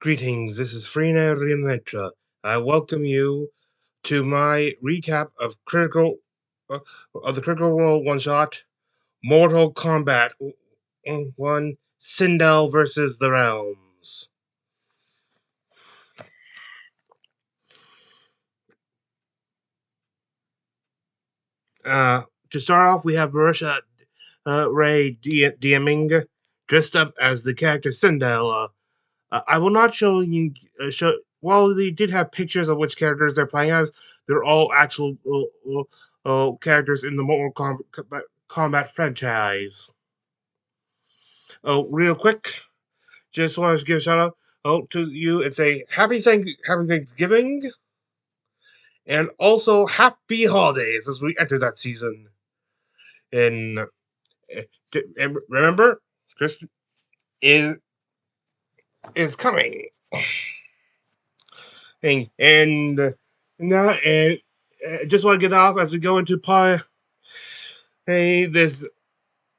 Greetings, this is Freener Reinventra. I welcome you to my recap uh, of the Critical Role one shot Mortal Kombat 1 Sindel versus the Realms. To start off, we have Marisha Ray DMing dressed up as the character Sindel. I will not show you. While they did have pictures of which characters they're playing as, they're all actual characters in the Mortal Kombat franchise. Oh, real quick, just want to give a shout out to you. It's a happy Thanksgiving, and also happy holidays as we enter that season. And, and remember, Christmas is is coming. And now, and just want to get off as we go into this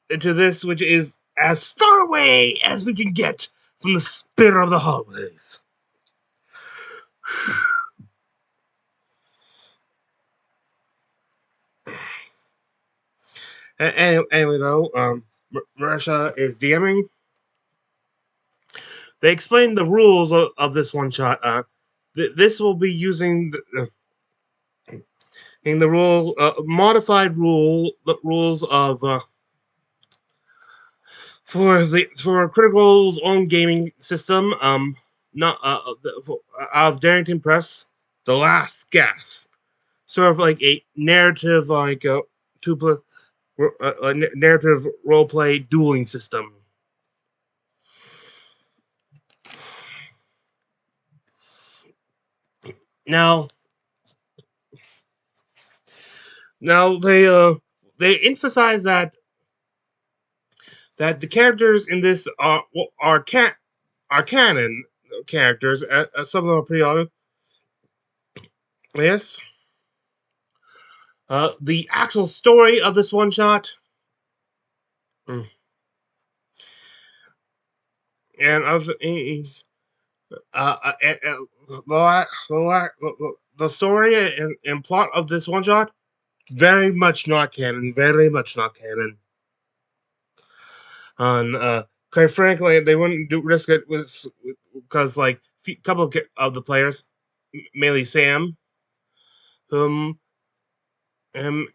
into this, which is as far away as we can get from the spirit of the holidays. Anyway, though, Marisha is DMing. They explain the rules of this one shot. This will be using in the modified rules of for Critical's own gaming system. Not of Darrington Press, The Last Gasp, sort of like a narrative, like a narrative role play dueling system. Now, now they emphasize that the characters in this are canon characters. Some of them are pretty obvious. Yes. The actual story of this one shot, mm, and of the story and plot of this one shot, very much not canon. Very much not canon. And quite frankly, they wouldn't risk it because like a couple of the players, mainly Sam, whom not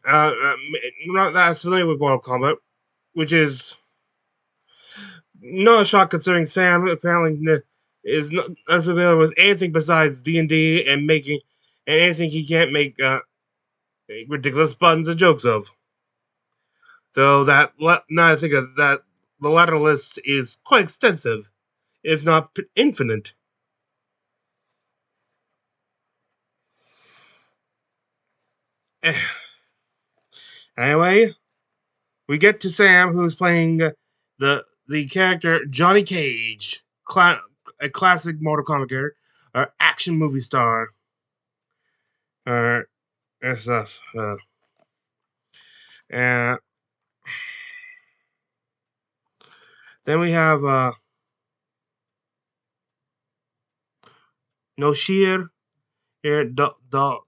that familiar with Mortal Kombat, which is not a shock considering Sam apparently is not unfamiliar with anything besides D&D and making and anything he can't make ridiculous buttons and jokes of. Though now I think of that, the latter list is quite extensive, if not infinite. Anyway, we get to Sam, who's playing the character Johnny Cage, a classic Mortal Kombat character, action movie star, uh, and stuff. And then we have Noshir here, Dala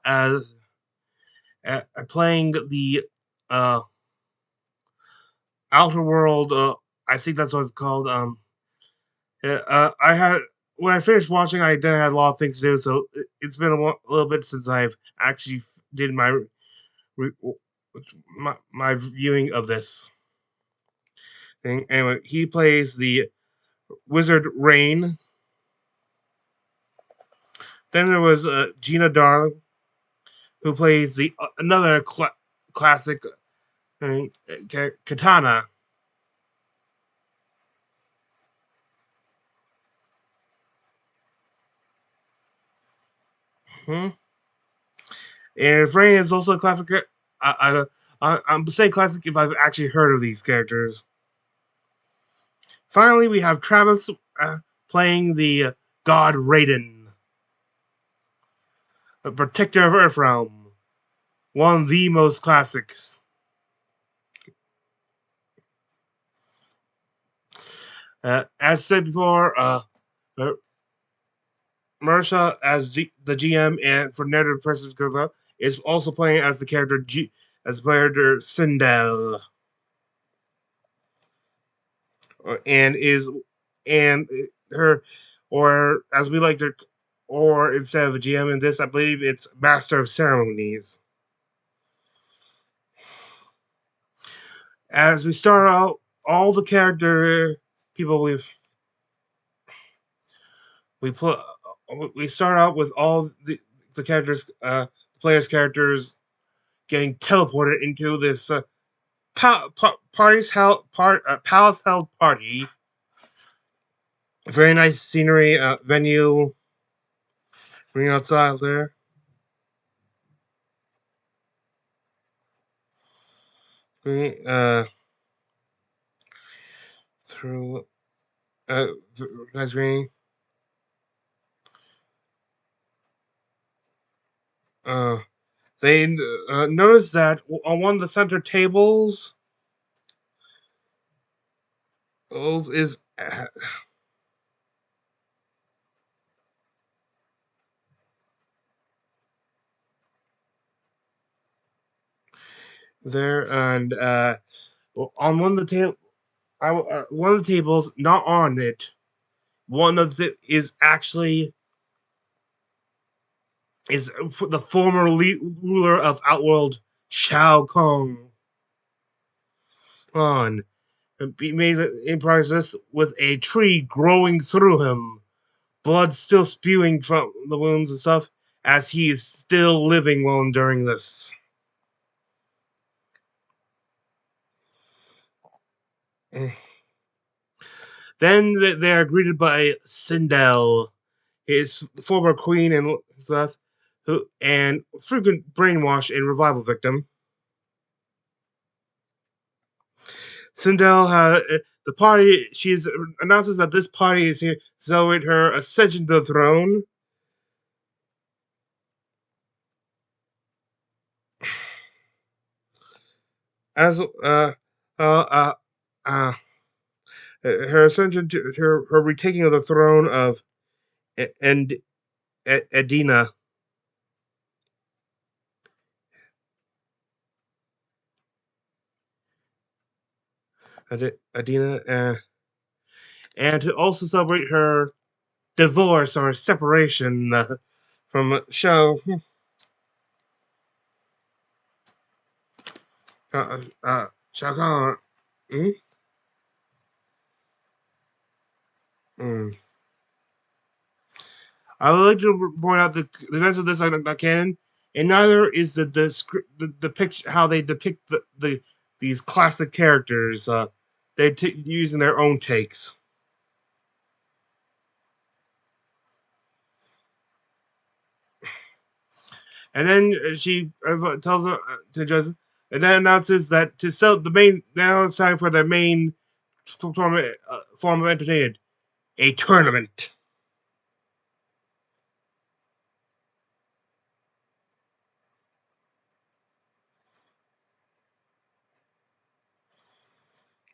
as playing the uh, Outer World. I think that's what it's called. I had when I finished watching, I then had a lot of things to do, so it's been a little bit since I've actually did re, my viewing of this thing. Anyway, he plays the Wizard Rain. Then there was Gina Darling, who plays the another classic Katana. Hmm? And Rain is also a classic. I'm saying classic if I've actually heard of these characters. Finally, we have Travis playing the god Raiden, the protector of Earthrealm, one of the most classics. As said before, Marsha as the GM and for narrative purposes is also playing as the character as character Sindel, and is and her or as we like to or instead of a GM in this, I believe it's Master of Ceremonies. As we start out, all the character people we put we start out with all the characters, players' characters getting teleported into this palace held party. Very nice scenery, venue, bring outside there. Uh, through uh, nice green. Uh, they notice that on one of the center tables is there, and on one of the one of the tables, not on it, one of the is actually is the former ruler of Outworld, Shao Kong. On he made in process with a tree growing through him, blood still spewing from the wounds and stuff, as he is still living while enduring this. Then they are greeted by Sindel, his former queen and stuff, who and frequent brainwash and revival victim. Sindel the party. She's announces that this party is here to celebrate her ascension to the throne. As uh, her ascension to her retaking of the throne of and Edina. Adina, and to also celebrate her divorce or separation from Shao Kahn. Mm? Mm. I would like to point out that the events of this are not canon, and neither is the picture how they depict these classic characters. They using their own takes. And then she tells to Joseph, and then announces that to sell the main. Now it's time for the main form of entertainment, a tournament.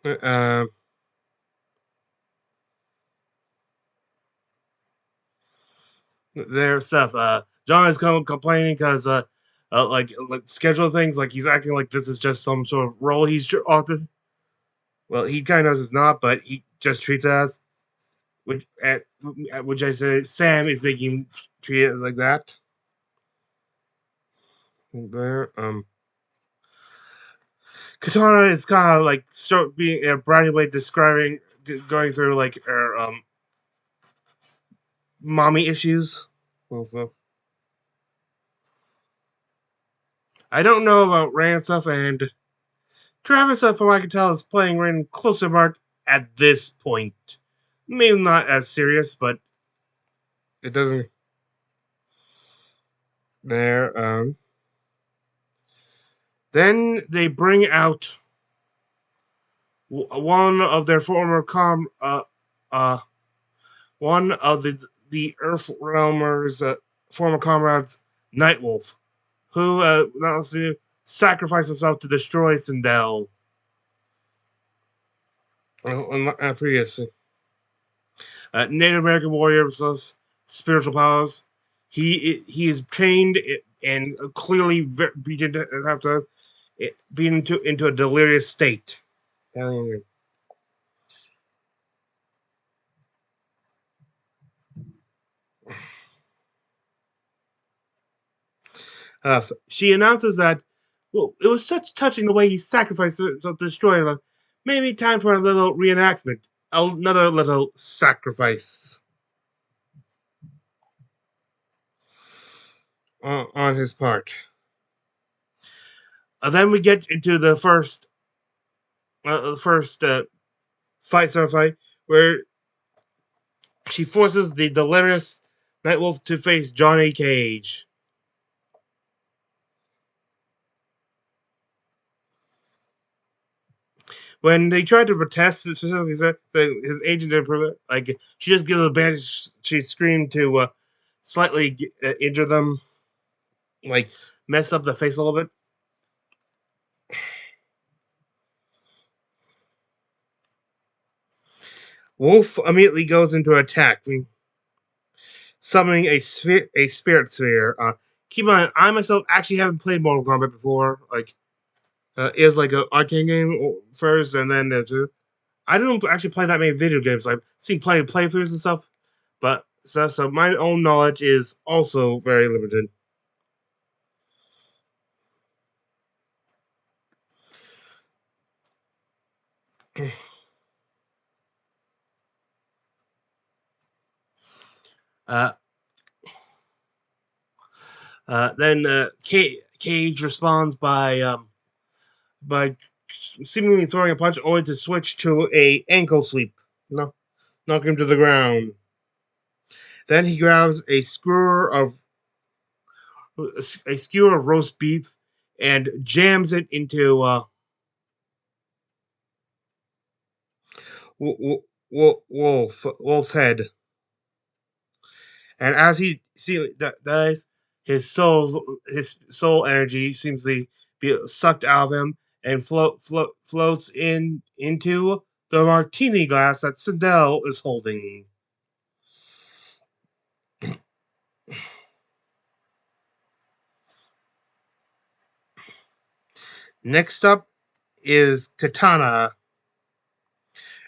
Uh, their stuff. John is kind of complaining because like schedule things like he's acting like this is just some sort of role he's often. Well, he kind of knows it's not, but he just treats it as which I say Sam is making treat it like that. There, Katana is kind of like start being a briny way describing going through like her mommy issues. Also, I don't know about Rand stuff, and Travis, from what I can tell, is playing Rand closer mark at this point. Maybe not as serious, but it doesn't. There. Then they bring out one of their former uh, one of the Earth Realmers' former comrades, Nightwolf, who also sacrificed himself to destroy Sindel previously. Native American warrior with spiritual powers. He is trained and clearly be to have to be into a delirious state. She announces that, well, it was such touching the way he sacrificed himself to destroy her. Maybe time for a little reenactment, another little sacrifice on his part. Then we get into the first fight where she forces the delirious Nightwolf to face Johnny Cage. When they tried to protest, specifically said his agent didn't prove it. Like she just gives a bandage. She screamed to slightly injure them, like mess up the face a little bit. Wolf immediately goes into attack, summoning a spirit sphere. Keep in mind, I myself actually haven't played Mortal Kombat before. Like, it's like an arcade game first, and then I don't actually play that many video games. I've seen plenty of playthroughs and stuff, but so my own knowledge is also very limited. Uh, then Cage responds by seemingly throwing a punch, only to switch to a ankle sweep, no, knock him to the ground. Then he grabs a skewer of roast beef and jams it into Wolf's head. And as he dies, his soul energy seems to be sucked out of him and floats into the martini glass that Sindel is holding. Next up is Katana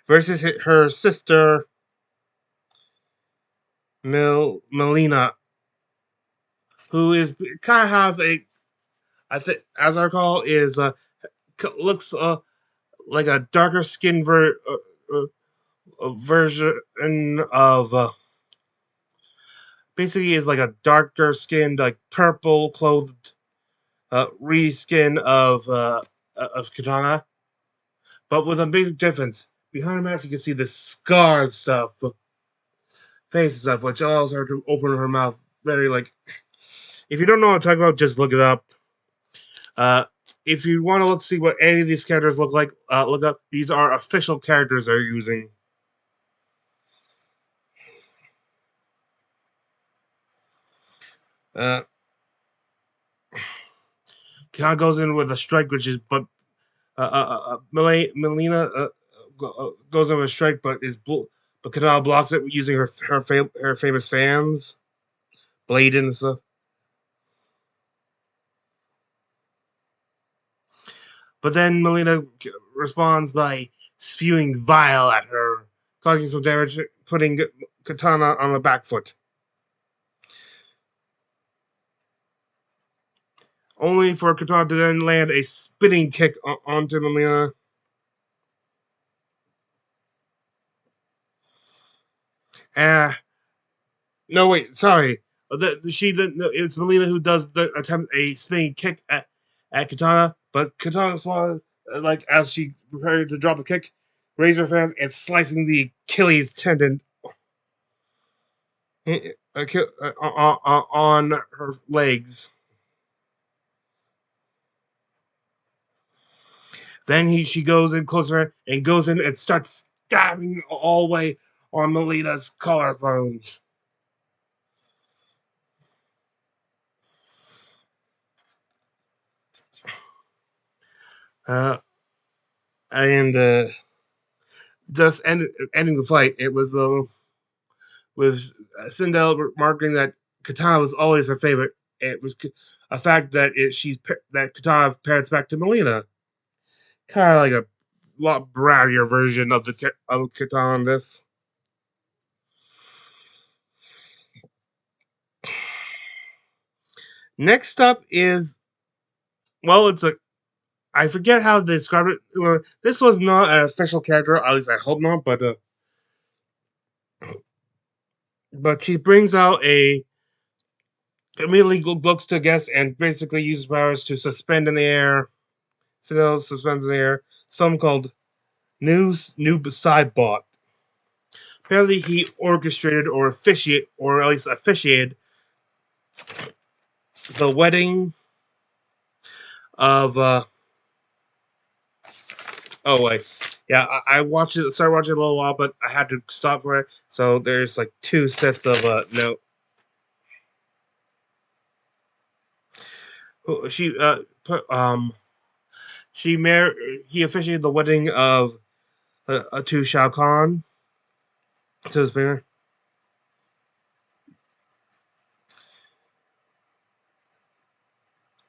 versus her sister Melina, who is kind of has a, I think as I recall, is looks like a darker skin version of basically is like a darker skinned, like purple clothed reskin of Katana, but with a big difference. Behind her mask, you can see the scarred stuff, face stuff, which allows her to open her mouth very like. If you don't know what I'm talking about, just look it up. Uh, if you want to see what any of these characters look like, look up. These are official characters they're using. Uh, Katana goes in with a strike, which is but Melina goes in with a strike, but Katana blocks it using her famous fans, blade and stuff. But then Melina responds by spewing vile at her, causing some damage, putting Katana on the back foot. Only for Katana to then land a spinning kick onto Melina. Ah, no, wait, sorry. It's Melina who does the attempt a spinning kick at Katana, but Katana like as she prepared to drop the kick, raises her hands and slicing the Achilles tendon on her legs. Then she goes in closer and goes in and starts stabbing all the way on Melina's collarbone. Uh, and just ending the fight. It was with Sindel remarking that Katana was always her favorite. It was a fact that that Katana pairs back to Melina, kind of like a lot brattier version of Katana in this. Next up is, well, it's a, I forget how to describe it. Well, this was not an official character, at least I hope not, but she brings out a immediately looks to guests and basically uses powers to suspend in the air. Fidel suspends in the air. Some called Noob Sidebot. Apparently, he orchestrated or at least officiated the wedding of. Oh wait, yeah, I watched it. Started watching it a little while, but I had to stop for it. So there's like two sets of no. She put she married. He officiated the wedding of to Shao Kahn to his banner.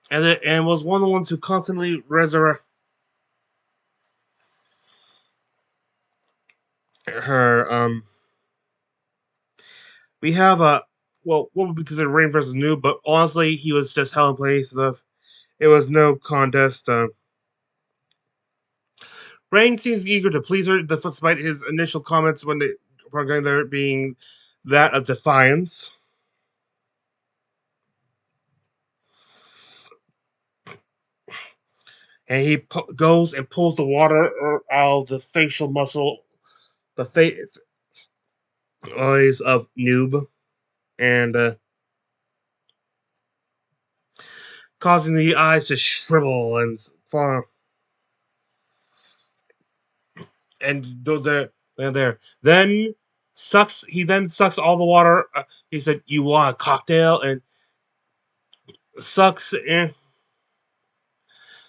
And was one of the ones who constantly resurrect her. We have a well, what would be considered Rain versus Noob, but honestly, he was just hell in place stuff. It was no contest. Rain seems eager to please her, despite his initial comments when they upon going there being that of defiance. And he goes and pulls the water out of the facial muscle, the face eyes of Noob, and causing the eyes to shrivel and fall. And there. Then sucks. He then sucks all the water. He said, "You want a cocktail?" And sucks in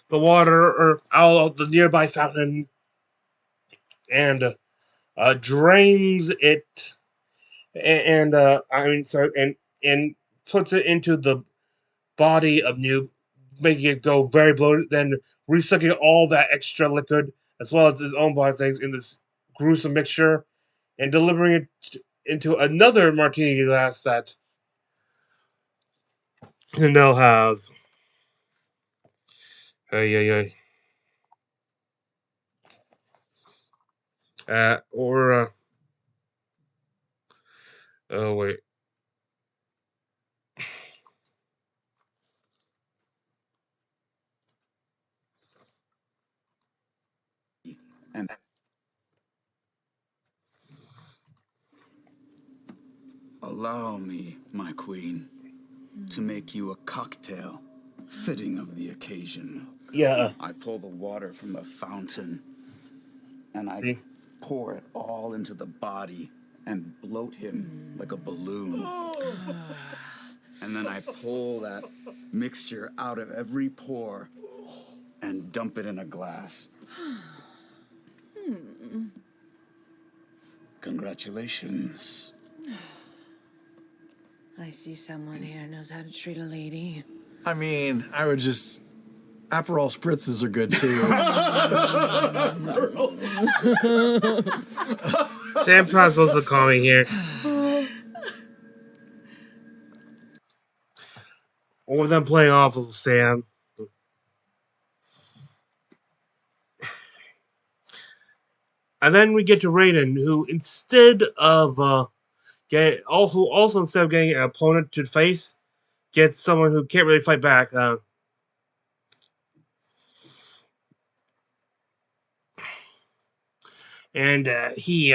the water or out of the nearby fountain and drains it. And I mean, sorry, and puts it into the body of Noob, making it go very bloated. Then resucking all that extra liquid as well as his own body things in this gruesome mixture and delivering it into another martini glass that Sindel has. Ay, ay, ay. Or, oh, wait. And allow me, my queen, to make you a cocktail fitting of the occasion. Yeah. I pull the water from the fountain and I See? pour it all into the body and bloat him like a balloon. And then I pull that mixture out of every pore and dump it in a glass. Congratulations. I see someone here knows how to treat a lady. I mean, I would just. Aperol spritzes are good too. Sam Pratt's supposed to call me here. Or them playing off of Sam. And then we get to Raiden, who instead of instead of getting an opponent to face, gets someone who can't really fight back. And he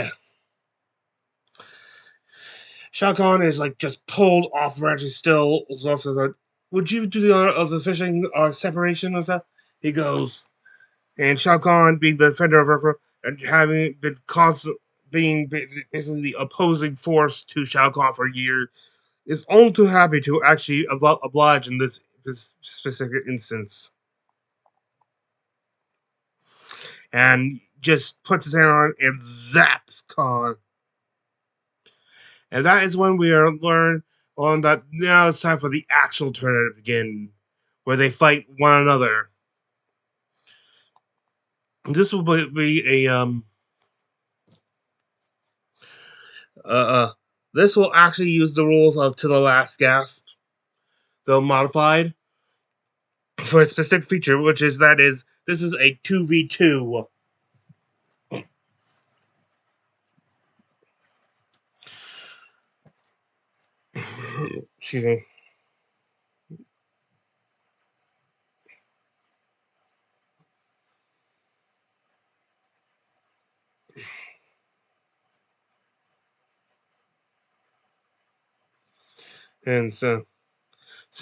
Shao Kahn is like just pulled off Ratchet still. Also like, would you do the honor of the fishing separation or stuff? He goes, and Shao Kahn being the defender of her and having been constant being basically the opposing force to Shao Kahn for years, is only too happy to actually oblige in this specific instance, and just puts his hand on and zaps Kahn. And that is when we are learn on that now it's time for the actual tournament to begin, where they fight one another. This will be a uh, uh this will actually use the rules of To the Last Gasp, though modified for a specific feature, which is this is a 2v2. Excuse me. And so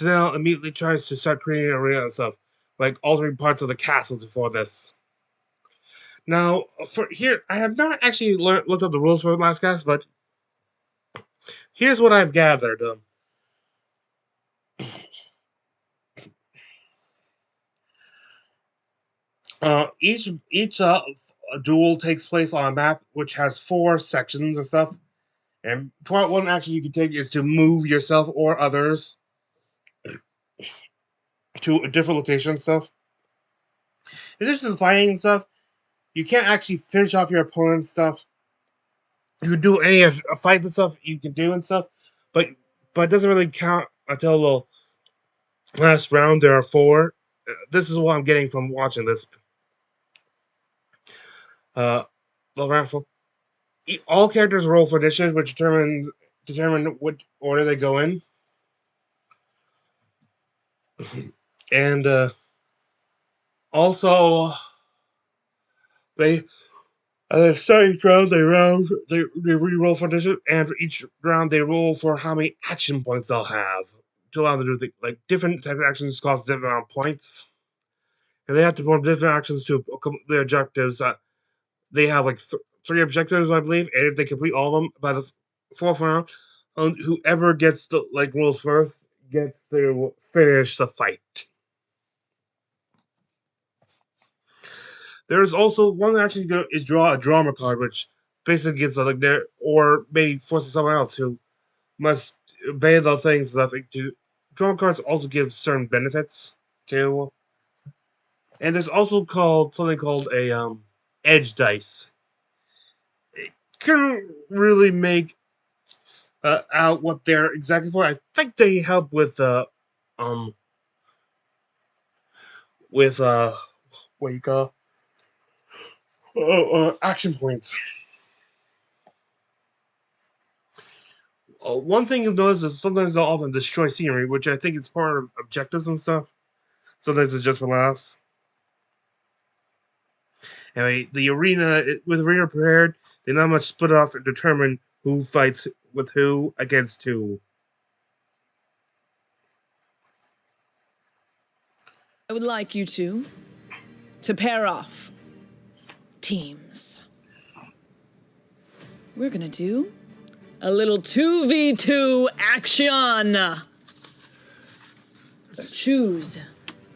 now immediately tries to start creating arena and stuff, like altering parts of the castles before this. Now, for here, I have not actually looked up the rules for the last cast, but here's what I've gathered. Each duel takes place on a map which has 4 sections and stuff. And part one action you can take is to move yourself or others to a different location and stuff. In addition to fighting and stuff, you can't actually finish off your opponent's stuff. You can do any fight and stuff you can do and stuff, but it doesn't really count until the last round. There are 4. This is what I'm getting from watching this. The raffle. All characters roll for initiative, which determine what order they go in, and also they starting round they re-roll for initiative, and for each round they roll for how many action points they'll have to allow them to do things. Like different type of actions cost different amount of points, and they have to perform different actions to complete their objectives. They have like 3 objectives, I believe, and if they complete all of them by the 4th round, whoever gets the rules first gets to finish the fight. There's also one that actually is draw a drama card, which basically gives or maybe forces someone else who must obey the things that they do. Drama cards also give certain benefits too, and there's also something called a edge dice. It couldn't really make out what they're exactly for. I think they help um with what you call action points. One thing you'll notice is sometimes they'll often destroy scenery, which I think is part of objectives and stuff. Sometimes it's just for laughs. Anyway, with arena prepared, they not much split off and determine who fights with who against who. I would like you to pair off teams. We're gonna do a little 2v2 action. Choose.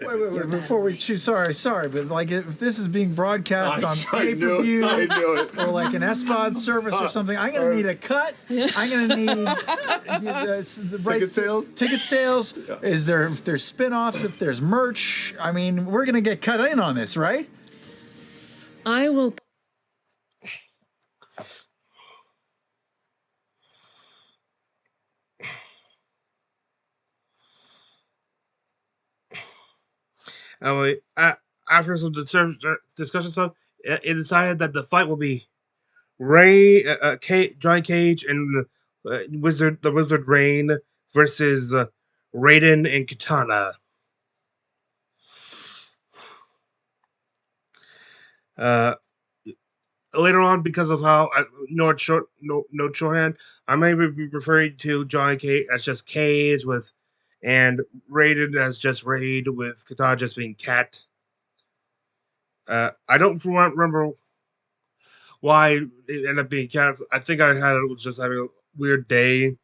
Wait. Before we choose, sorry, but like if this is being broadcast on pay-per-view or like an SVOD service or something, I'm gonna need a cut. I'm gonna need the right ticket sales. Yeah. Is if there's spin-offs, if there's merch? I mean, we're gonna get cut in on this, right? I will. After some discussion stuff, it decided that the fight will be Ray, Johnny Cage, and the Wizard Rain versus Raiden and Katana. Later on, because of how shorthand, I may be referring to Johnny Cage as just Cage and Raiden as just Raid with Katana just being Cat. I don't remember why it ended up being Cat. I think was just having a weird day.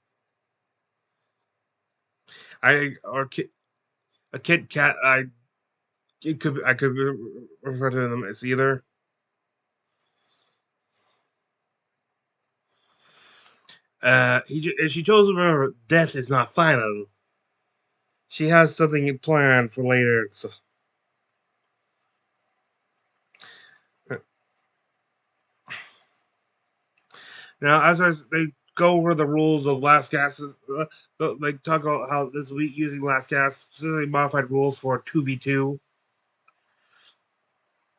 A Kit Kat. I could refer to them as either. She tells her death is not final. She has something planned for later. So, now, they go over the rules of last gases, they talk about how this week using last gas, specifically modified rules for 2v2.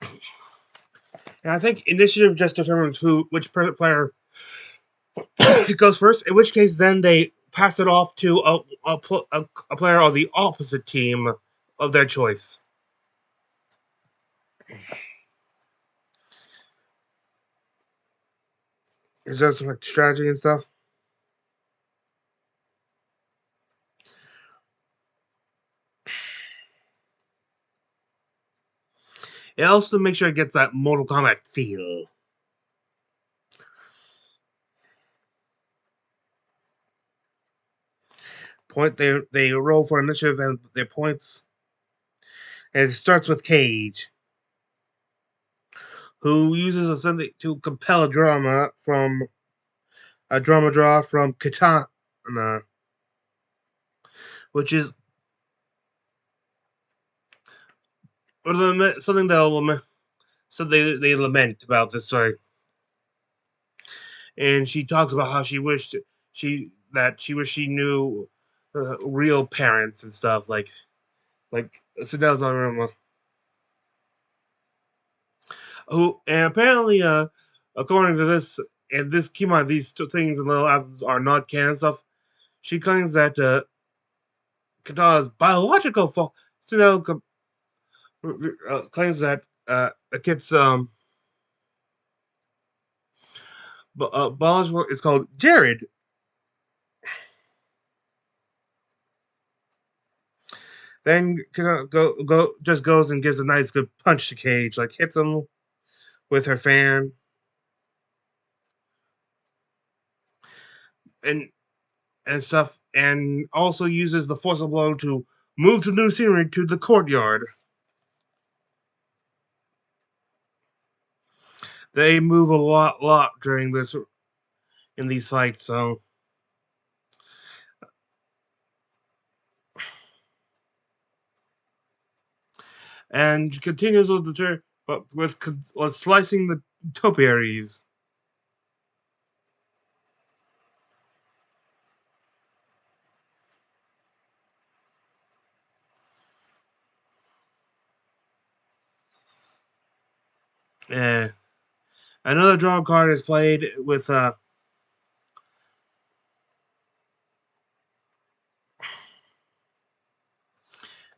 And I think initiative just determines which player goes first. In which case, then they pass it off to a player of the opposite team of their choice. It's just like strategy and stuff. It also makes sure it gets that Mortal Kombat feel. They roll for initiative and their points. And it starts with Cage, who uses something to compel a drama draw from Katana, which is something they lament about this fight. And she talks about how she wished she knew real parents and stuff like Sindel's on room. Who and apparently according to this and this keep on these things and little albums are not canon stuff. She claims that Katana's biological father Sindel claims that a kid's biological is called Jared. Then just goes and gives a nice good punch to Cage, like hits him with her fan, and stuff, and also uses the force of blow to move to new scenery to the courtyard. They move a lot during this in these fights, so. And continues with the turn, but with slicing the topiaries. Another draw card is played with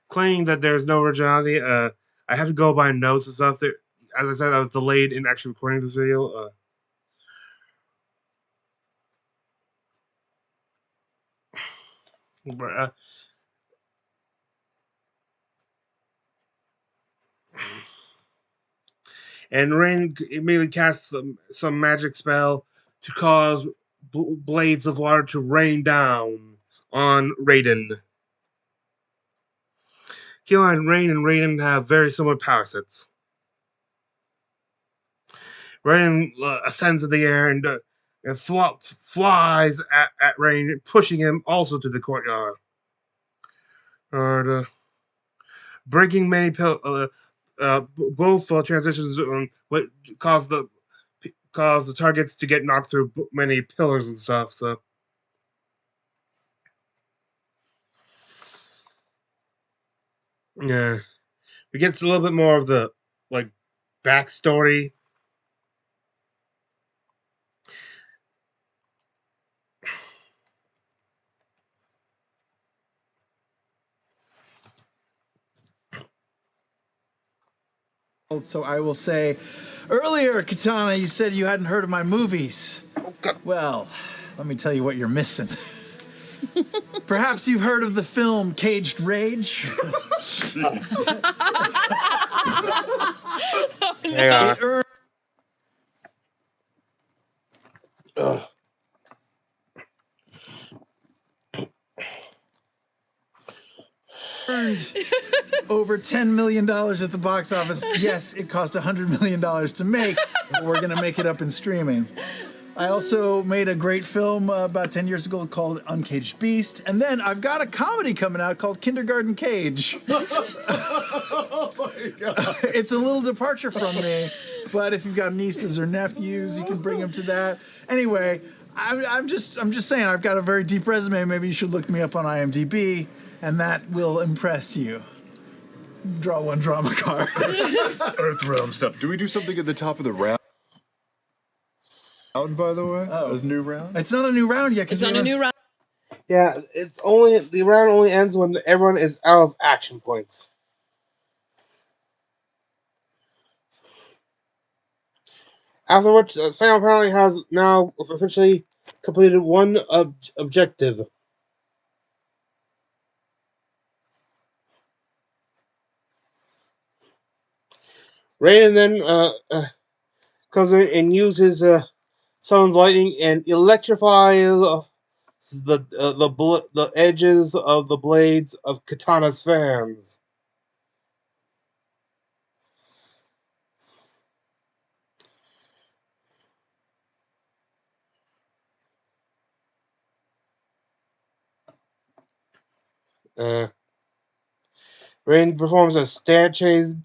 claiming that there's no originality. I have to go by notes and stuff. There, as I said, I was delayed in actually recording this video. And Rain immediately casts some magic spell to cause blades of water to rain down on Raiden. Killua and Raiden have very similar power sets. Raiden ascends in the air and flies at Rain, pushing him also to the courtyard. Breaking many both transitions what caused the targets to get knocked through many pillars and stuff. So yeah, we get a little bit more of the backstory. So I will say, earlier, Katana, you said you hadn't heard of my movies. Well, let me tell you what you're missing. Perhaps you've heard of the film Caged Rage? Hang on. Earned over $10 million at the box office. Yes, it cost $100 million to make, but we're going to make it up in streaming. I also made a great film about 10 years ago called Uncaged Beast. And then I've got a comedy coming out called Kindergarten Cage. Oh my God. It's a little departure from me, but if you've got nieces or nephews, you can bring them to that. Anyway, I'm just saying I've got a very deep resume. Maybe you should look me up on IMDb, and that will impress you. Draw one drama card. Earthrealm stuff. Do we do something at the top of the round? By the way, a new round. It's not a new round yet. It's not a new round. Yeah, the round only ends when everyone is out of action points. After which, Sam apparently has now officially completed one objective. Raiden then comes in and uses summons lightning and electrifies the edges of the blades of Katana's fans. Rain performs a stance change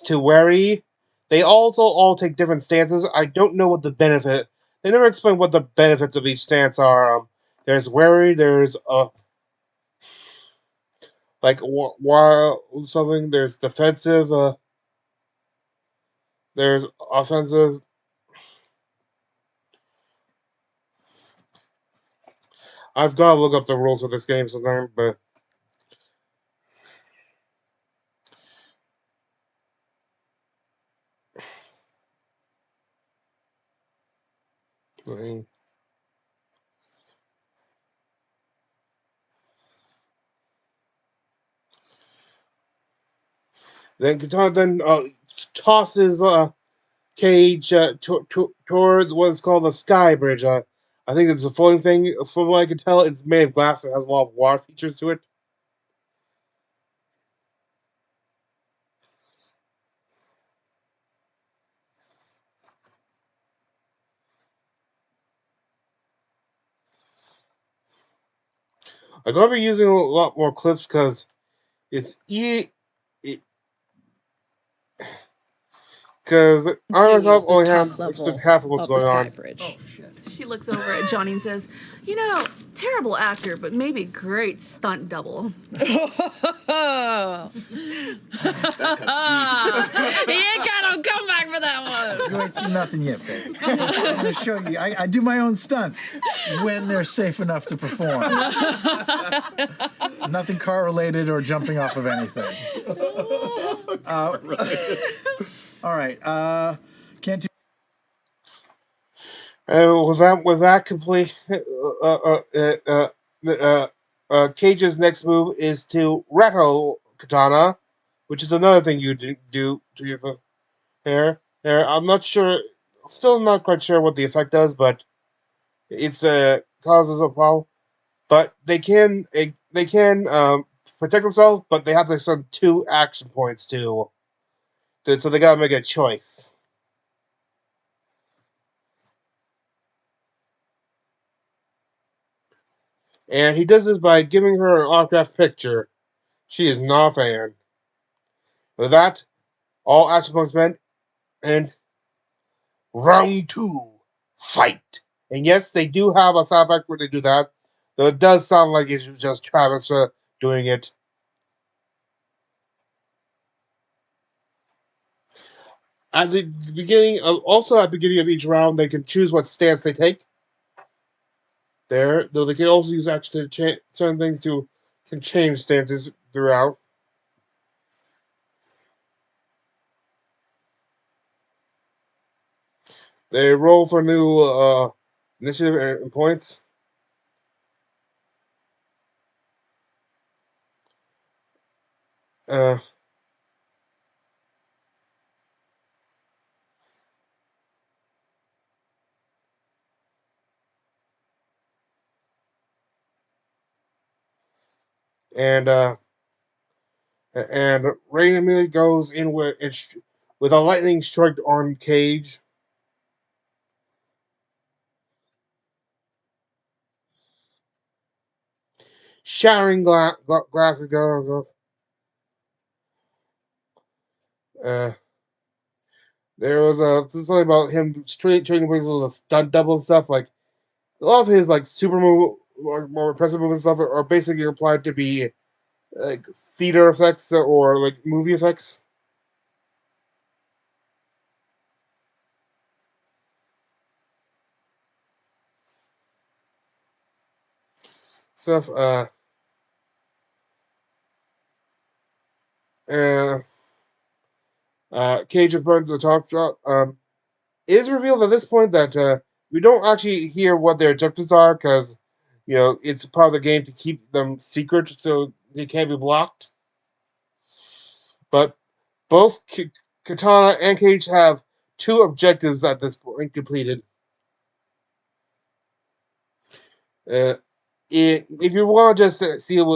to Wary. They also all take different stances. I don't know what the benefit. They never explain what the benefits of each stance are. There's Wary. There's while something. There's defensive. There's offensive. I've got to look up the rules for this game sometime, but. Then Katana tosses Cage toward what's called the Sky Bridge. I think it's a floating thing. From what I can tell, it's made of glass. It has a lot of water features to it. I'm going to be using a lot more clips because it's because I myself only have understood half of what's going on. Bridge. Oh, shit. She looks over at Johnny and says, "You know, terrible actor, but maybe great stunt double." You ain't got no comeback for that one. You ain't seen nothing yet, babe. I'm going to show you. I do my own stunts when they're safe enough to perform. Nothing car-related or jumping off of anything. All right. Can't do. With that complete, Cage's next move is to rattle Katana, which is another thing you do to your hair. I'm not sure, still not quite sure what the effect does, but it's causes a problem. But they can protect themselves, but they have to spend 2 action points too. So they gotta make a choice. And he does this by giving her an autographed picture. She is not a fan. With that, all action points spent, and round 2, fight. And yes, they do have a sound effect where they do that, though it does sound like it's just Travis doing it. At the beginning of each round, they can choose what stance they take. Though they can also use action to certain things can change stances throughout. They roll for new initiative and points. Uh, and Rain immediately goes in with a lightning strike on Cage. shattering glasses going on. So, there was something about him training places with a stunt double and stuff. Like a lot of his like super move or more impressive moves and stuff are basically implied to be like theater effects or like movie effects. Stuff. Uh, Cage in front of the top shot. It is revealed at this point that we don't actually hear what their objectives are because, it's part of the game to keep them secret so they can't be blocked. But both Katana and Cage have two objectives at this point completed. If you want to just see it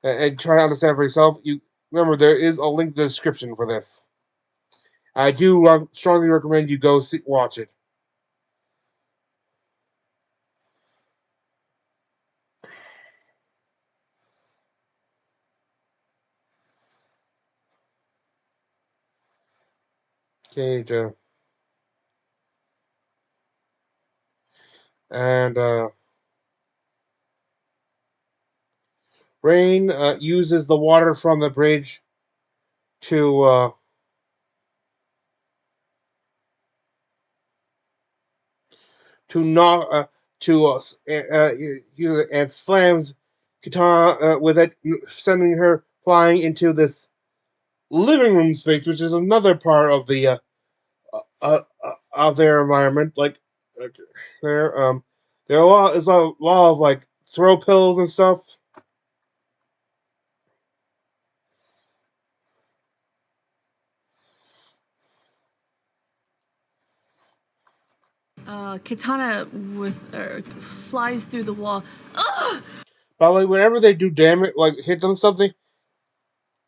and try to understand for yourself, you remember there is a link in the description for this. I do strongly recommend you go watch it. Okay, Joe. And Rain uses the water from the bridge to knock and slams Katana with it, sending her flying into this living room space, which is another part of the of their environment. Like there is a lot of like throw pills and stuff. Katana flies through the wall. Ugh! But like whenever they do damage, like hit them something,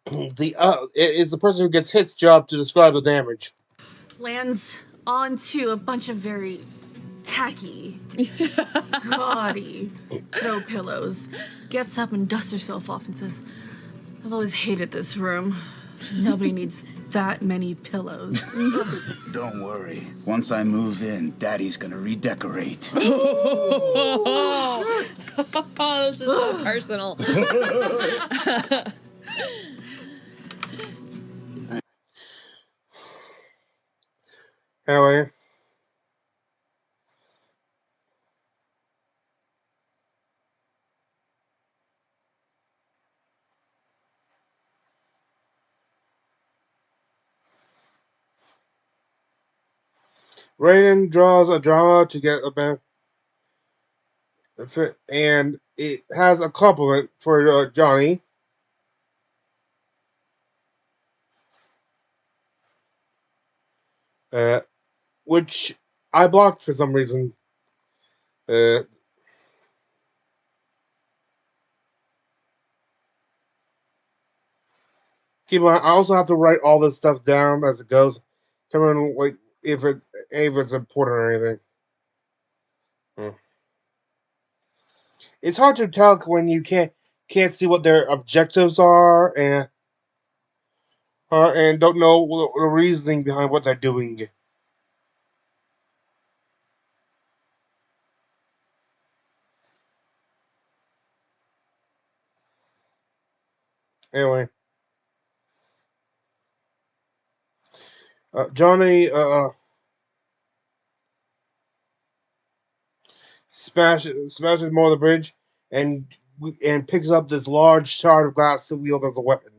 it's the person who gets hit's job to describe the damage. Lands onto a bunch of very tacky, gaudy throw pillows. Gets up and dusts herself off and says, "I've always hated this room. Nobody needs that many pillows." Don't worry. Once I move in, Daddy's gonna redecorate. Oh, this is so personal. Anyway. Raiden draws a drama to get a benefit, and it has a compliment for Johnny. Which I blocked for some reason. Keep on. I also have to write all this stuff down as it goes. Come on, like if it's important or anything. It's hard to tell when you can't see what their objectives are and don't know the reasoning behind what they're doing. Anyway, Johnny smashes more of the bridge and picks up this large shard of glass to wield as a weapon.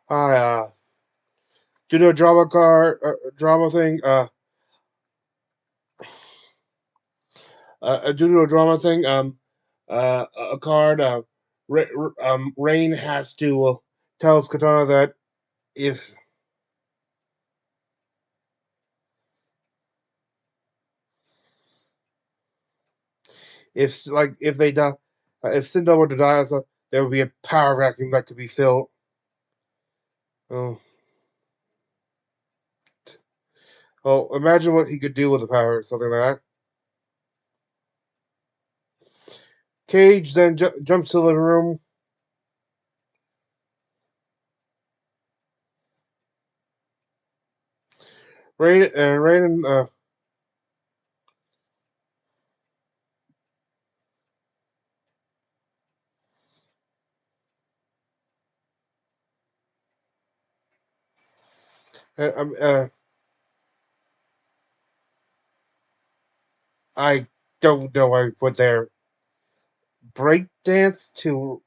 I due to a drama thing. Due to a drama thing. A card. Rain has to tells Katana that if if they die, if Sindel were to die, there would be a power vacuum that could be filled. Oh. Well, imagine what he could do with the power, something like that. Cage then jumps to the living room. Raiden uh, um, uh, I don't know why put their breakdance to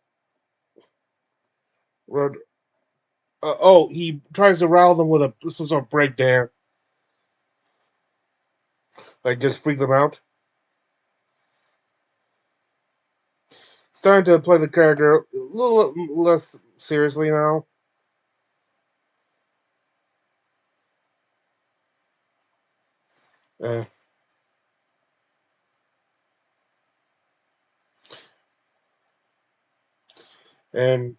oh, he tries to rile them with some sort of breakdance, like just freak them out. Starting to play the character a little less seriously now. Uh, and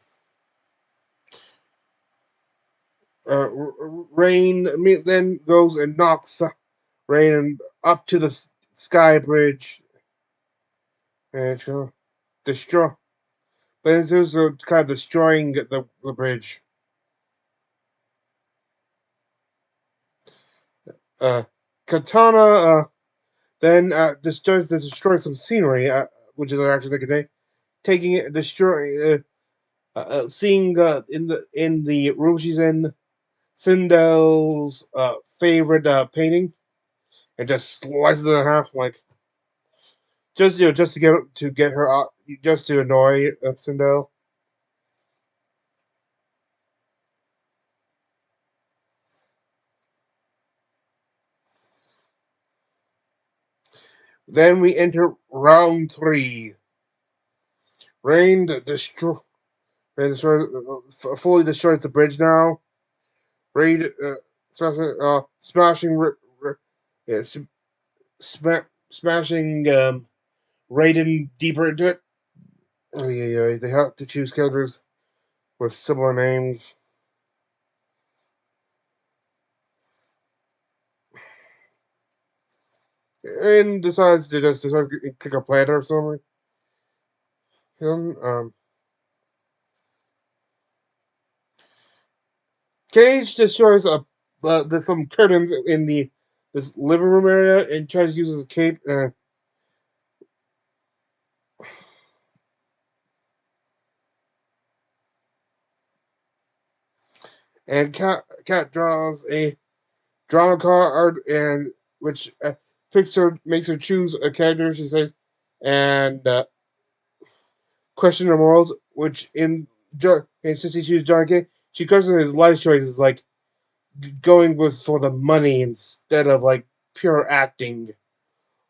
Rain then goes and knocks Rain up to the sky bridge and destroy. But it's also kind of destroying the bridge. Uh, Katana then destroys some scenery, which is actually like a day, taking it, destroying, seeing in the room she's in, Sindel's favorite painting, and just slices it in half, like just to get her just to annoy Sindel. Then we enter round 3. Rain destroy. Fully destroys the bridge now. Raid, smashing, yeah, smashing Raiden deeper into it. Oh, yeah. They have to choose characters with similar names. And decides to just kick a plant or something. Um, Cage destroys some curtains in this living room area and tries to use his cape. And Cat draws a drama card, and which makes her choose a character. She says, and question her morals, which and since he chooses John K, she questions his life choices, like going with for the money instead of like pure acting.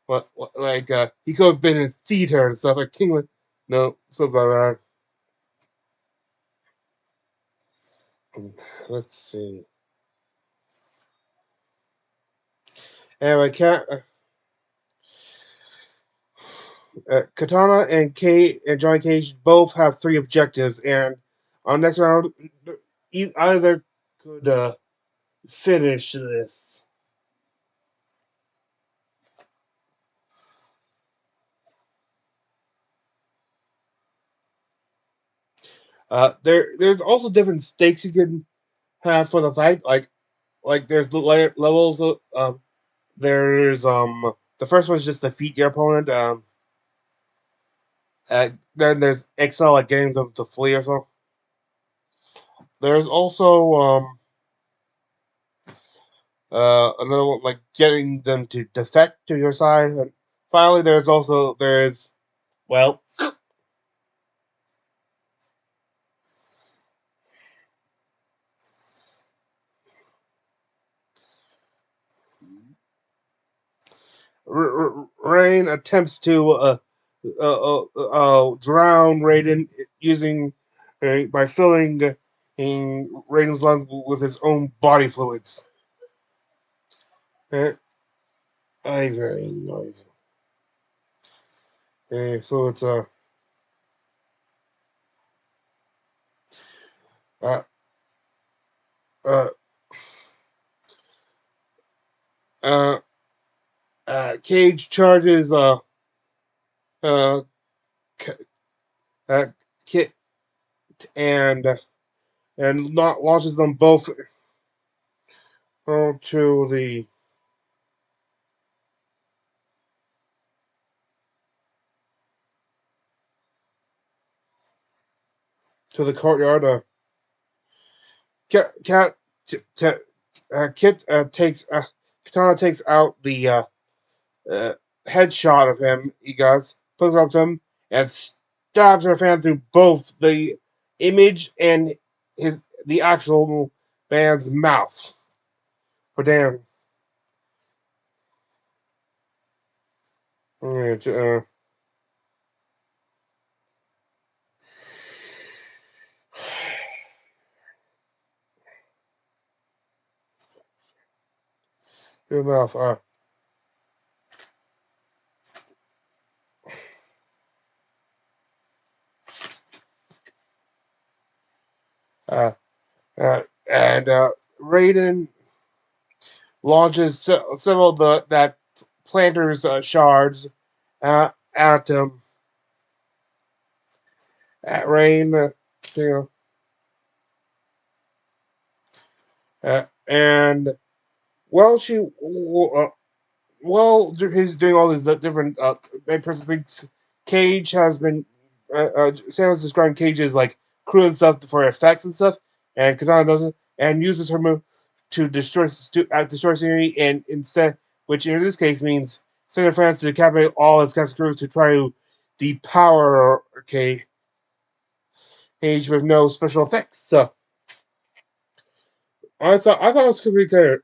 Like he could have been in theater and stuff like Kingland. No, something like that. Let's see. Anyway, Katana and Johnny Cage both have 3 objectives, and on next round, either could finish this. There's also different stakes you can have for the fight. Like there's the levels. There's the first one's just defeat your opponent. Then there's Excel, like getting them to flee or something. There's also another one like getting them to defect to your side. And finally, there's well, Rain attempts to drown Raiden using by filling in Raiden's lungs with his own body fluids. I very nice. So it's uh, uh, uh, Cage charges uh, Kit and launches them both to the courtyard. Cat, Kit takes Katana takes out the uh, headshot of him. He goes, puts it up to him, and stabs her fan through both the image and the actual man's mouth. For damn. Uh, Your mouth. Uh, and Raiden launches several of that planter's shards at Rain. You and while he's doing all these different person thinks Cage has been Sam was describing Cage as like cruel and stuff for effects and stuff, and Katana doesn't, and uses her move to destroy scenery, and instead, which in this case means send France to decapitate all its cast crews to try to depower Cage with no special effects. So I thought it was pretty clear.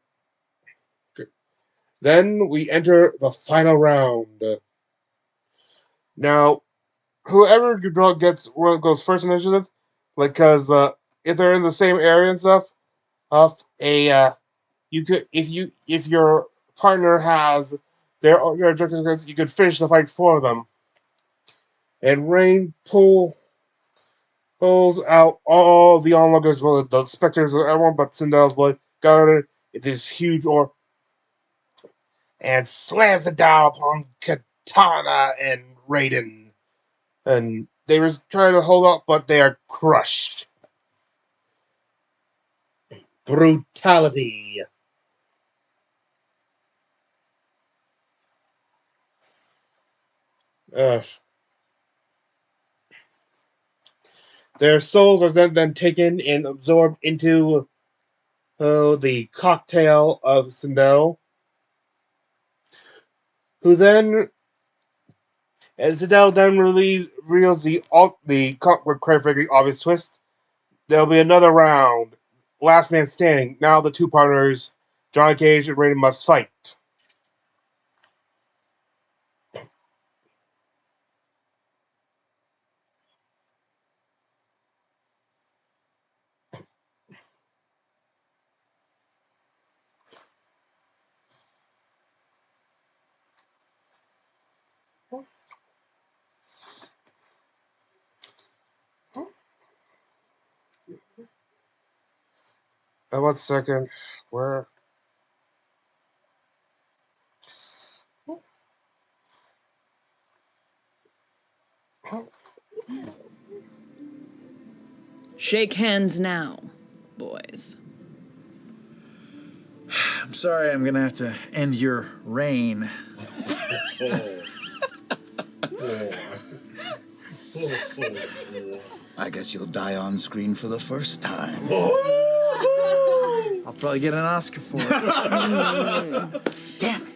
Then we enter the final round. Now, whoever goes first initiative, like, cause if they're in the same area and stuff, of you could if your partner has your objectives, you could finish the fight for them. And Rain pulls out all the onlookers, the specters, everyone but Sindel's blood, got it. It is huge orb and slams it down upon Katana and Raiden. And they were trying to hold up, but they are crushed. Brutality. Uh, their souls are then taken and absorbed into the cocktail of Sindel, who then, and Sindel then reveals quite frankly obvious twist. There'll be another round. Last man standing. Now the two partners, John Cage and Raiden, must fight. One second. Where? Shake hands now, boys. I'm sorry, I'm gonna have to end your reign. I guess you'll die on screen for the first time. I'll probably get an Oscar for it. Damn it.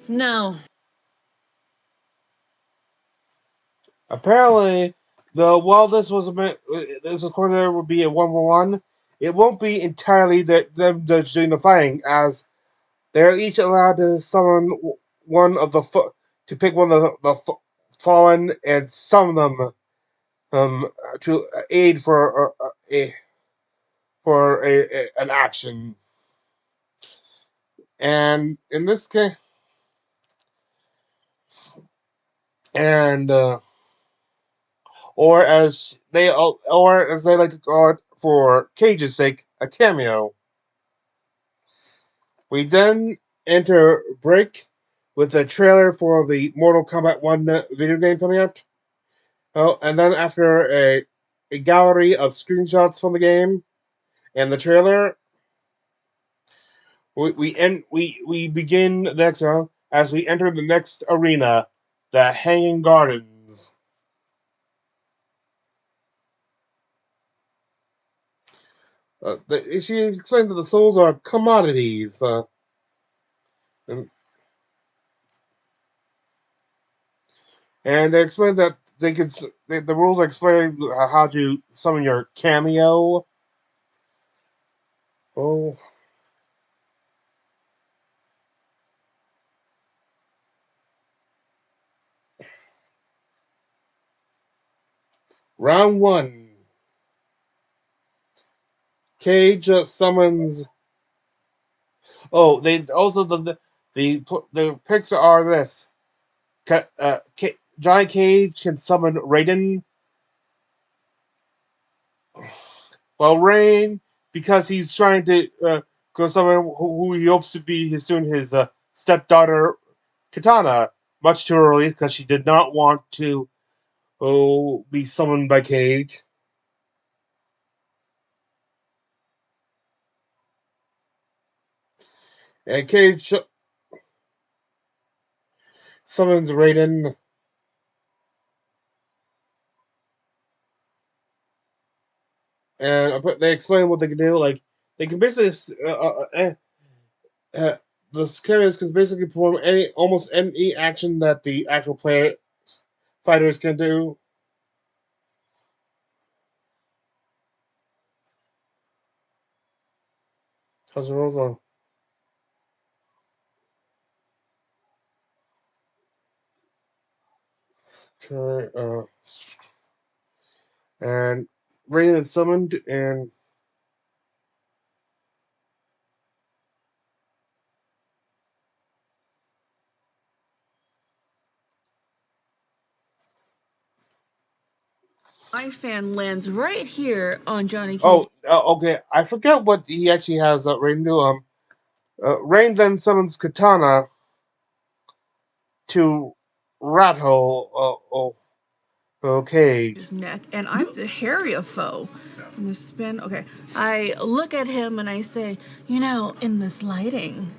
Now, Apparently, while this was according there would be a 1v1, it won't be entirely them that's doing the fighting, as they're each allowed to summon one of to pick one of the fallen and summon them to aid for an action. And in this case, and or as they like to call it for Cage's sake, a cameo. We then enter break with a trailer for the Mortal Kombat 1 video game coming out. Oh, and then after a gallery of screenshots from the game and the trailer, we begin the next round as we enter the next arena, the Hanging Gardens. She explained that the souls are commodities. And they explained that the rules are explaining how to summon your cameo. Oh. Round 1. Cage summons. Oh, they also the picks are this. Johnny Cage can summon Raiden. Well, Rain, because he's trying to go summon who he hopes to be his stepdaughter Katana. Much too early because she did not want to be summoned by Cage. And Cage summons Raiden. And they explain what they can do. Like, they can basically the characters can basically perform almost any action that the actual fighters can do. How's the rules on? Try and Raiden is summoned, and My fan lands right here on Johnny Cage. okay. I forget what he actually has. Raiden do. Rain then summons Katana to rattle. Okay. His neck, and I'm to harry a foe. I'm gonna spin. Okay, I look at him and I say, in this lighting,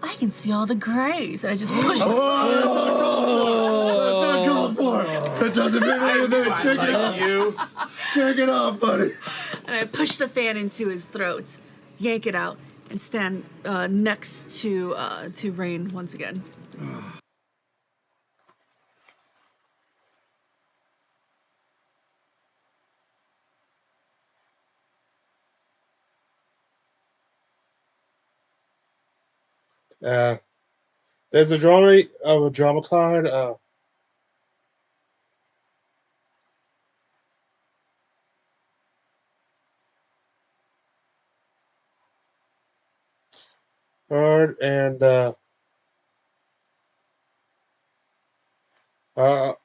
I can see all the grays. And I just push him. That's uncalled for. That doesn't mean anything. Shake it off. Shake it off, buddy. And I push the fan into his throat, yank it out, and stand next to Rain once again. There's a drawing of a drama card.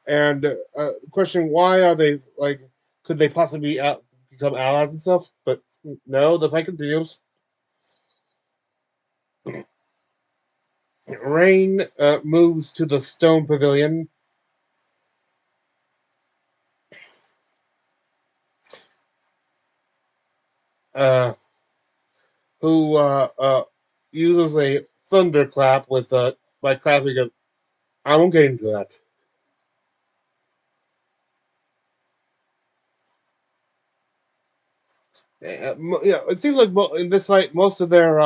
And question: why are they like? Could they possibly become allies and stuff? But no, the fight continues. Rain moves to the stone pavilion. Who uses a thunderclap with by clapping it. I won't get into that. Yeah, it seems like in this fight, most of their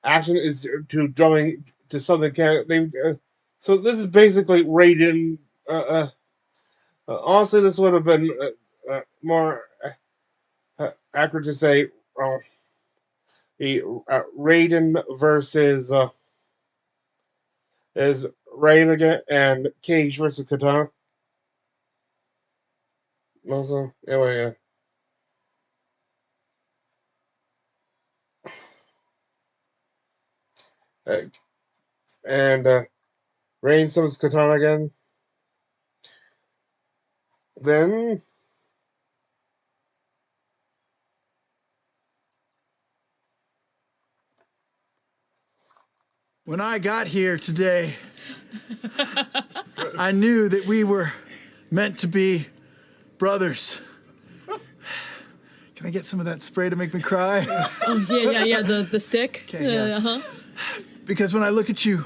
action is to drumming to something. So this is basically Raiden. Honestly, this would have been more accurate to say the Raiden versus is Raiden again and Cage versus Katana. Also, anyway, and Rain summons Katana again. Then When I got here today, I knew that we were meant to be brothers. Can I get some of that spray to make me cry? Oh, yeah, the stick. Okay, yeah. Because when I look at you,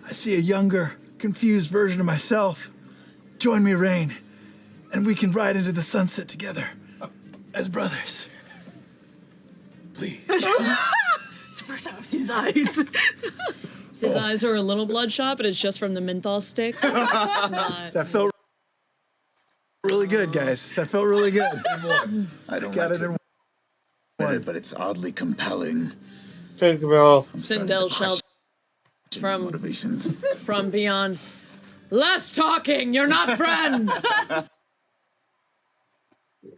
I see a younger, confused version of myself. Join me, Rain, and we can ride into the sunset together as brothers. Please. It's the first time I've seen his eyes. His eyes are a little bloodshot, but it's just from the menthol stick. It's not. That felt really good, guys. That felt really good. I don't Got like it to in admit it, but it's oddly compelling. Tinkerbell. Sindel shouts from Motivations. from beyond. Less talking. You're not friends.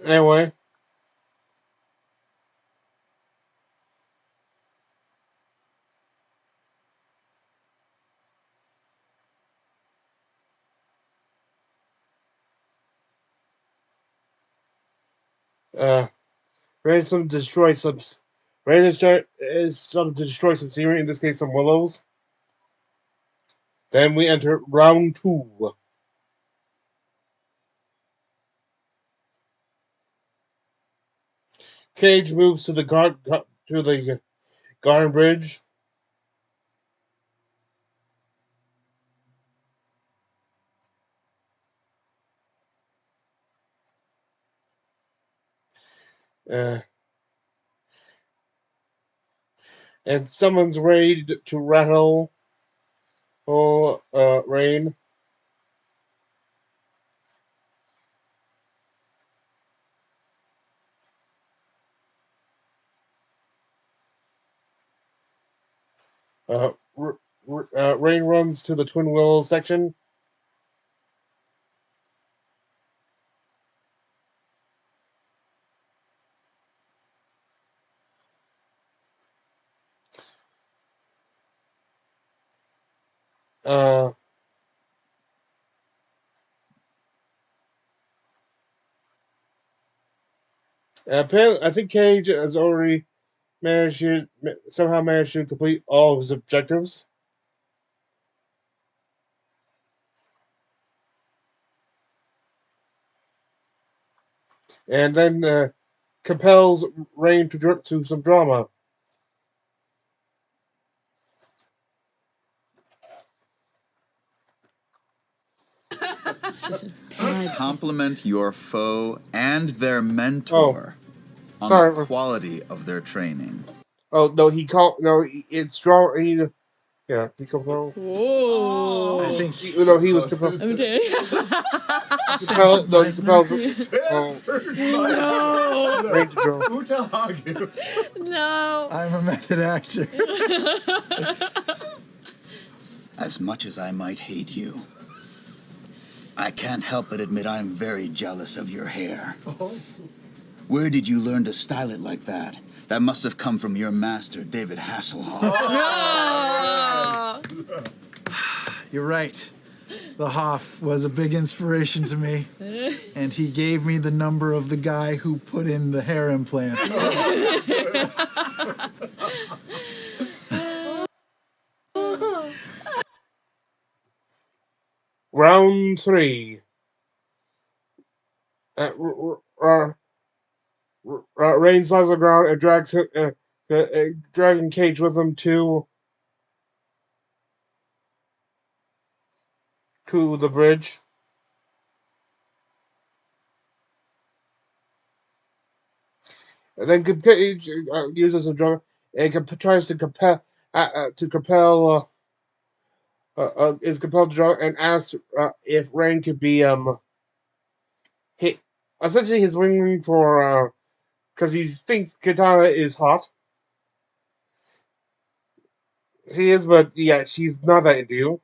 Anyway. Ransom destroy some. Ransom is some to destroy some scenery. In this case, some willows. Then we enter round 2. Cage moves to the garden bridge. And summons Raid to rattle Rain. Rain runs to the Twin Willows section. I think Cage has already somehow managed to complete all of his objectives. And then compels Rain to some drama. Compliment your foe and their mentor on the quality of their training. Oh no, it's drama. He compelled. Whoa. I think He was compelled. Okay. Compelled. No, he compels. No. Rain to draw. No. I'm a method actor. As much as I might hate you, I can't help but admit I'm very jealous of your hair. Where did you learn to style it like that? That must have come from your master, David Hasselhoff. You're right. The Hoff was a big inspiration to me, and he gave me the number of the guy who put in the hair implants. Round 3. Rain slides on the ground and drags him, dragging Cage with him to the bridge. And then Cage uses a drum and tries to compel is compelled to draw and asks if Rain could be hit. Essentially, he's winging for because he thinks Katana is hot. She is, but yeah, she's not that into you.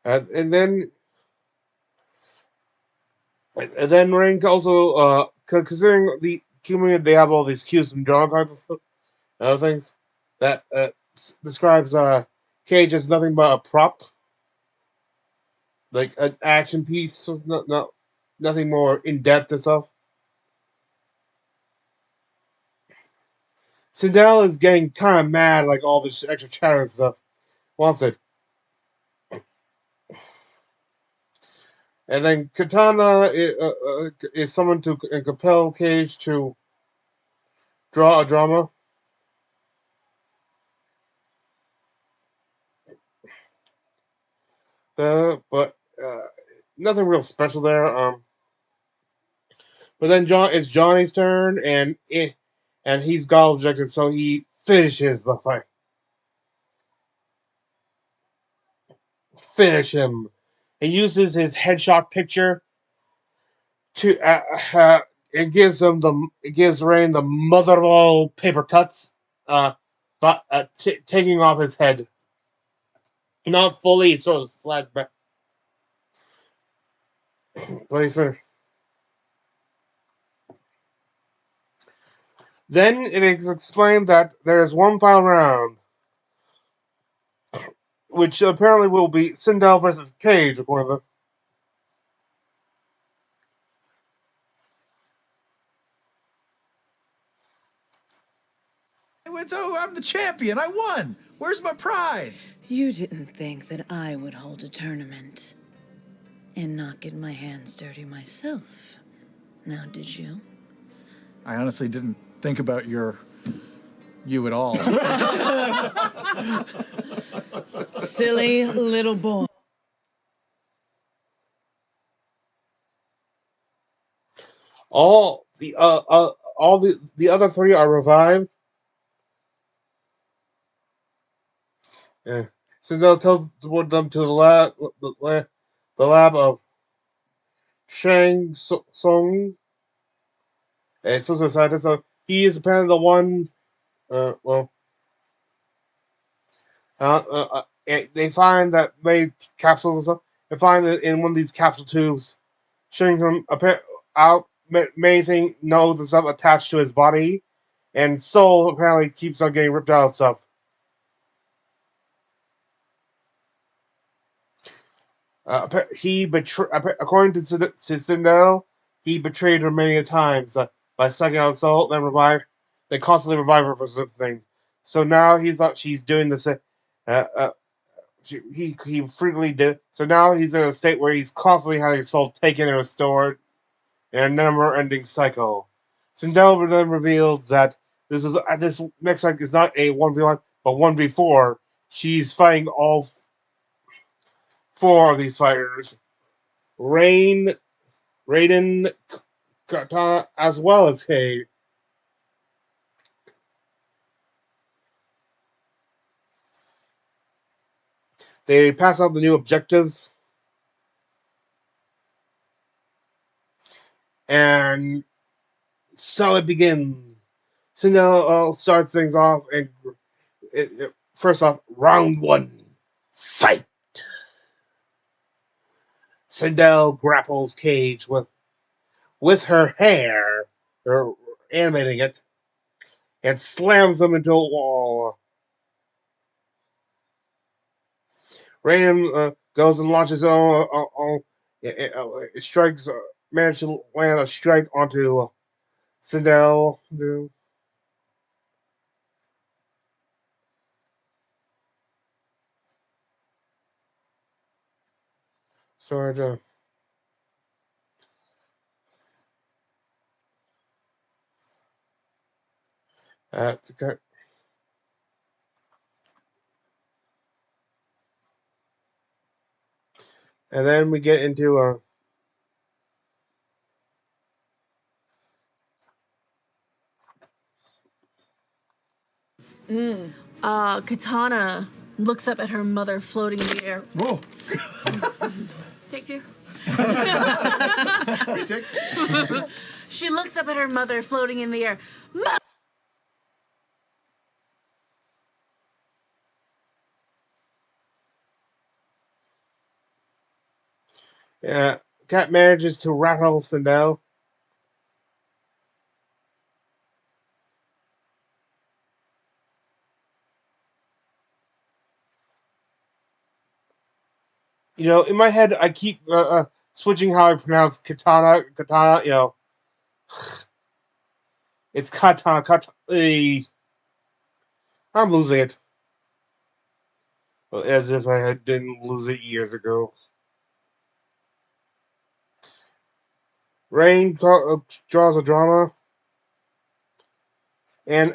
And then Rain also considering the community, they have all these cues and draw cards and other things. that describes Cage as nothing but a prop, like an action piece with nothing more in depth and stuff. Sindel is getting kind of mad, like all this extra chatter and stuff. Wants it. And then Katana is summoned to compel Cage to draw a drama. But nothing real special there. But then it's Johnny's turn, and he's got objective, so he finishes the fight. Finish him. He uses his headshot picture to it gives Rain the mother of all paper cuts, but taking off his head, not fully, it sort of slides back. But he's finished. Then it is explained that there is one final round, which apparently will be Sindel versus Cage, according to them. So I'm the champion. I won. Where's my prize? You didn't think that I would hold a tournament and not get my hands dirty myself, now did you? I honestly didn't think about you at all. Silly little boy. All the other three are revived. Yeah. Sindel teleported them to the lab of Shang Tsung, a social scientist. So he is apparently the one. They find that made capsules and stuff. They find that in one of these capsule tubes, Shang Tsung many things, nodes and stuff attached to his body, and Soul apparently keeps on getting ripped out of stuff. According to Sindel, he betrayed her many times by sucking out Soul, then revive. They constantly revive her for certain things. So now he thought she's doing this. He frequently did. So now he's in a state where he's constantly having his soul taken and restored in a never-ending cycle. Sindel then reveals that this next fight is not a 1v1, but 1v4. She's fighting all four of these fighters. Raiden, Katana, as well as Kay. They pass out the new objectives. And so it begins. Sindel starts things off, and first off, round one, fight. Sindel grapples Cage with her hair, or animating it, and slams them into a wall. Raiden goes and launches strikes. Manages to land a strike onto Sindel. Sorry, and then we get into Katana looks up at her mother floating in the air. Whoa. Take two. Take. She looks up at her mother floating in the air. Cat manages to rattle Sindel. in my head, I keep switching how I pronounce katana. Katana, it's katana. I'm losing it. As if didn't lose it years ago. Rain draws a drama and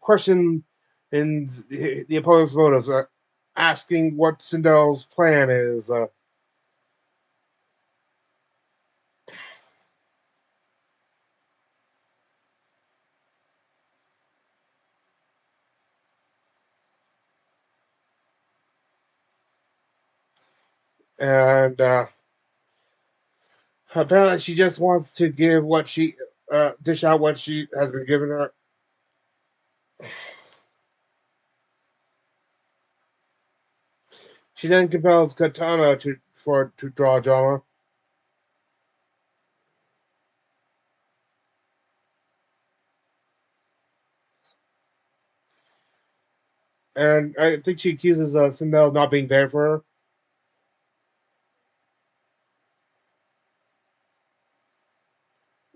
question in the opponent's motives, asking what Sindel's plan is. And apparently, she just wants to give dish out what she has been given her. She then compels Katana to draw drama. And I think she accuses Sindel of not being there for her.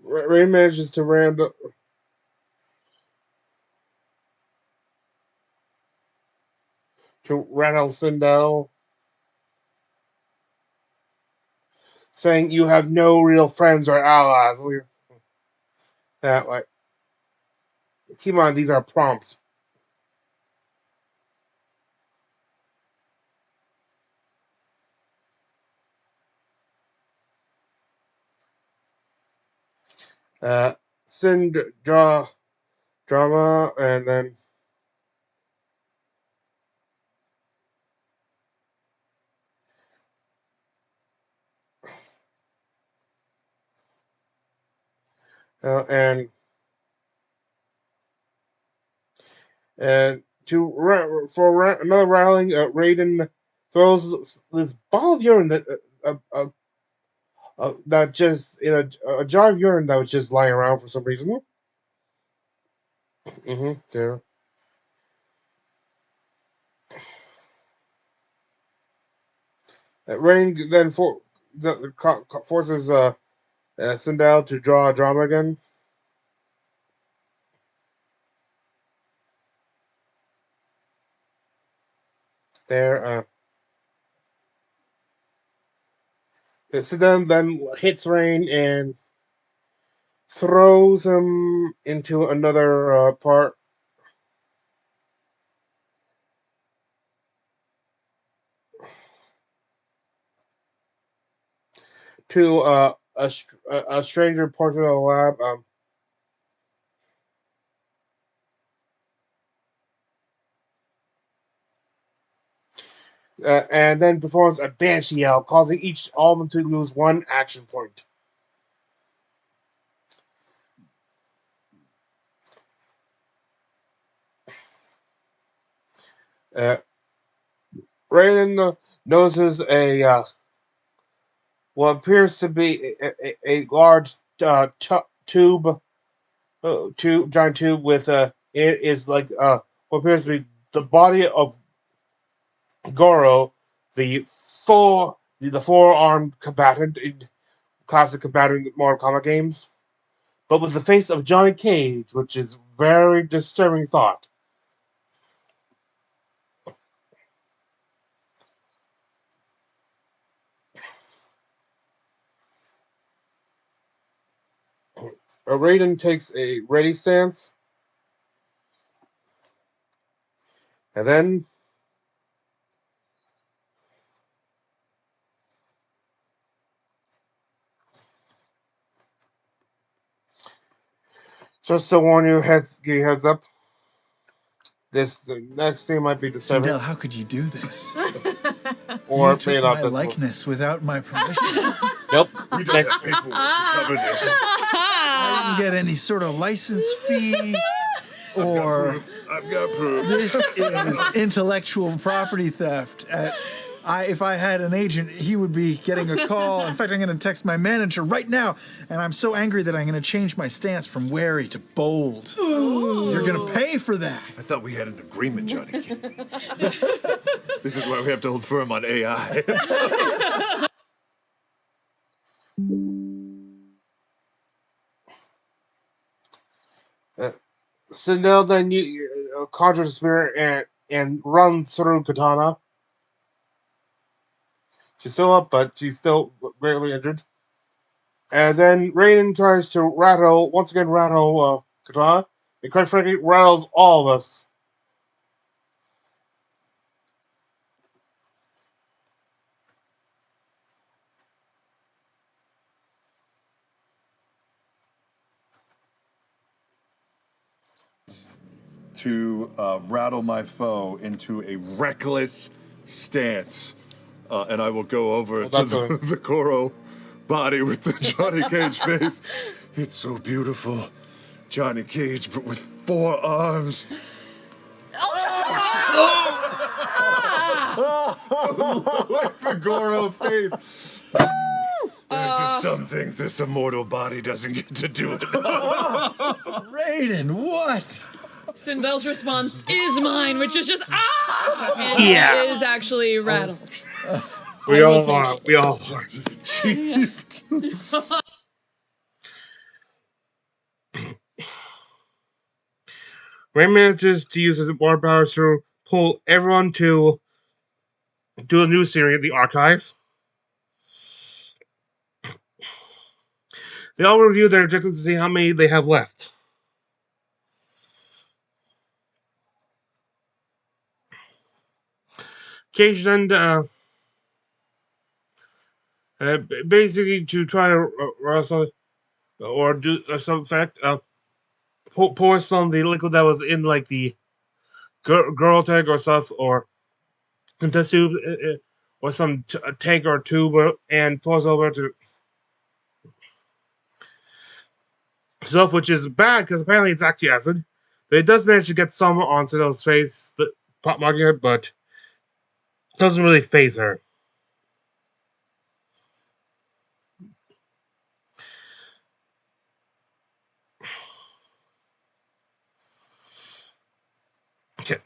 Ray manages to rattle Sindel, saying, "You have no real friends or allies." That like, keep in mind these are prompts. Sind drama, and then and another rallying, Raiden throws this ball of urine that just in a jar of urine that was just lying around for some reason. There. Rain then forces Sindel to draw a drama again. There. Sindel then hits Rain and throws him into another part. To a stranger portion of the lab. And then performs a banshee yell, causing all of them to lose one action point. Raiden notices what appears to be a large giant tube with it is like what appears to be the body of Goro, the four-armed combatant in classic combatant Mortal Kombat games, but with the face of Johnny Cage, which is very disturbing thought. Raiden takes a ready stance, and then just to warn you, give you heads up. The next scene might be disturbing. Sindel, how could you do this? Or you took my likeness without my permission. Nope. We don't have paperwork to cover this. I didn't get any sort of license fee or... I've got proof. This is intellectual property theft at If I had an agent, he would be getting a call. In fact, I'm going to text my manager right now, and I'm so angry that I'm going to change my stance from wary to bold. Ooh. You're going to pay for that. I thought we had an agreement, Johnny. This is why we have to hold firm on AI. Sindel then conjures a spirit and runs through Katana. She's still up, but she's still greatly injured. And then Raiden tries to rattle Katana, and quite frankly, rattles all of us. To rattle my foe into a reckless stance. And I will go over to the Koro body with the Johnny Cage face. It's so beautiful. Johnny Cage, but with 4 arms. Like the Goro face. There are just some things this immortal body doesn't get to do. Raiden, what? Sindel's response is mine, which is just and Yeah. he is actually rattled. We all are. Ray manages to use his water powers to pull everyone to do a new series, The Archive. They all review their objectives to see how many they have left. Cage then, basically to try to wrestle or do some effect, pour some of the liquid that was in like the girl tag or stuff, or test tube, or some tank or tube, and pours over to stuff, which is bad because apparently it's actually acid. But it does manage to get some on Sindel's face, the pop marking it, but it doesn't really phase her.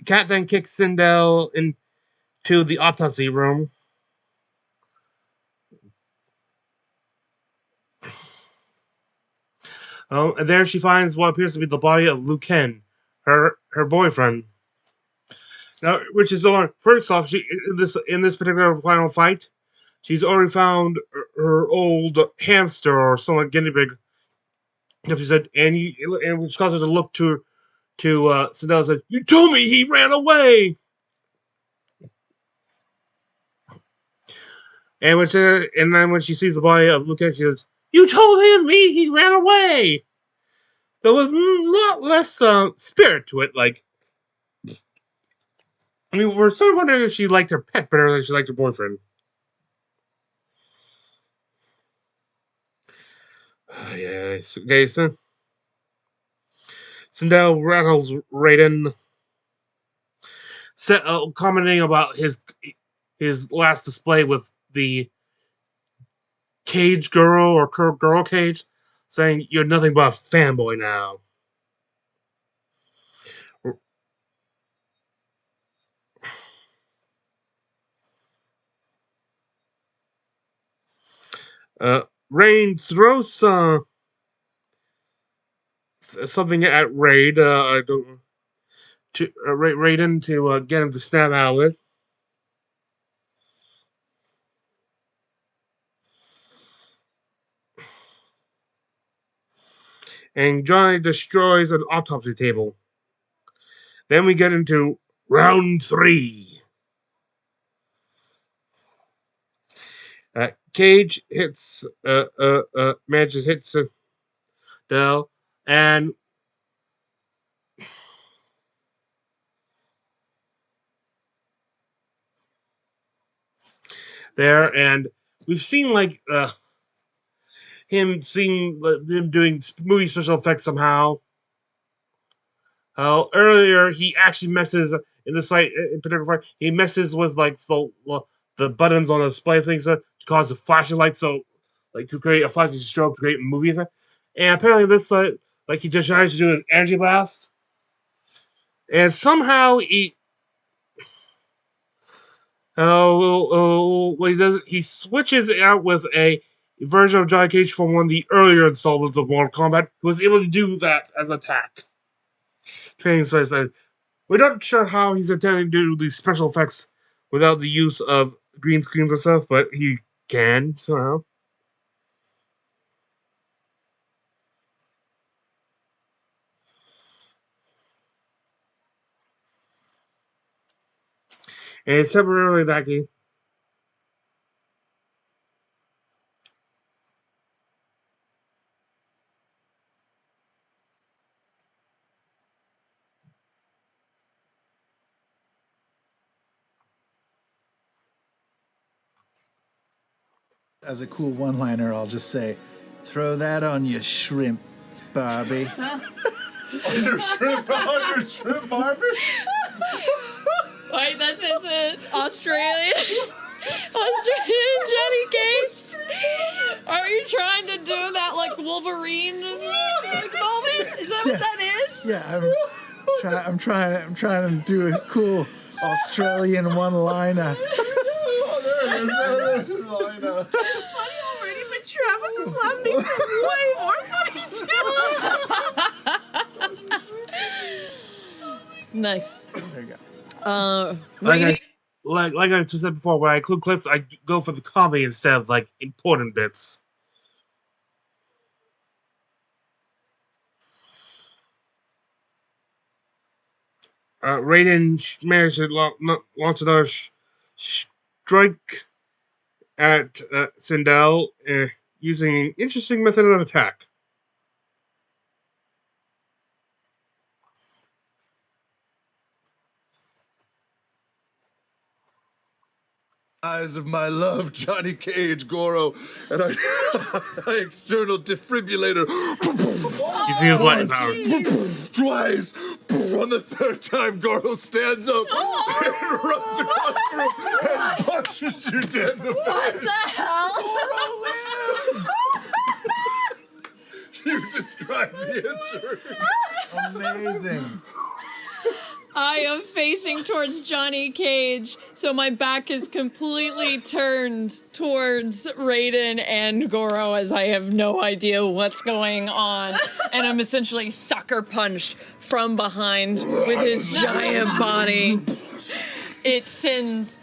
Cat then kicks Sindel into the autopsy room. And there she finds what appears to be the body of Liu Ken, her boyfriend. Now, which is on first off, she in this particular final fight, she's already found her old hamster or somewhat guinea pig. She said, and which caused her to look to Sindel and said, "You told me he ran away." And then when she sees the body of Liu Ken, she goes, "You told me he ran away." There was a lot less spirit to it. Like, I mean, we're sort of wondering if she liked her pet better than she liked her boyfriend. Yes. Okay, so Sindel rattles Raiden, commenting about his last display with the Cage girl or girl Cage, saying, "You're nothing but a fanboy now." Rain throws something at Raid. I don't to Raiden to get him to snap out of it. And Johnny destroys an autopsy table. Then we get into round 3. Cage manages hits Dell, and there, and we've seen like him doing movie special effects somehow. Earlier he actually messes in this fight, in particular fight, he messes with like the the buttons on the display things to cause a flashing light, so like to create a flashing strobe to create a movie effect. And apparently this like he just tries to do an energy blast, and somehow what he does, he switches out with a version of Johnny Cage from one of the earlier installments of Mortal Kombat, who was able to do that as attack. Training says that we're not sure how he's attempting to do these special effects without the use of green screens and stuff, but he can somehow. And it's temporarily lacking. As a cool one-liner, I'll just say, "Throw that on your shrimp, Barbie." On your shrimp, Barbie? Wait, this isn't Australian. Australian Johnny Cage. Are you trying to do that like Wolverine moment? Is that what that is? Yeah, I'm trying to do a cool Australian one-liner. There it is. Funny already, but Travis's laugh makes it way more funny too. Nice. There you go. Like I said before, when I include clips, I go for the comedy instead of like important bits. Raiden managed to launch another strike at Sindel using an interesting method of attack. Eyes of my love, Johnny Cage, Goro, and I external defibrillator. You see his lightning power. Twice. On the third time, Goro stands up and runs across the room and punches you dead in the face. What the hell? Goro lives. You describe the injury. Amazing. I am facing towards Johnny Cage, so my back is completely turned towards Raiden and Goro as I have no idea what's going on. And I'm essentially sucker punched from behind with his giant body. It sends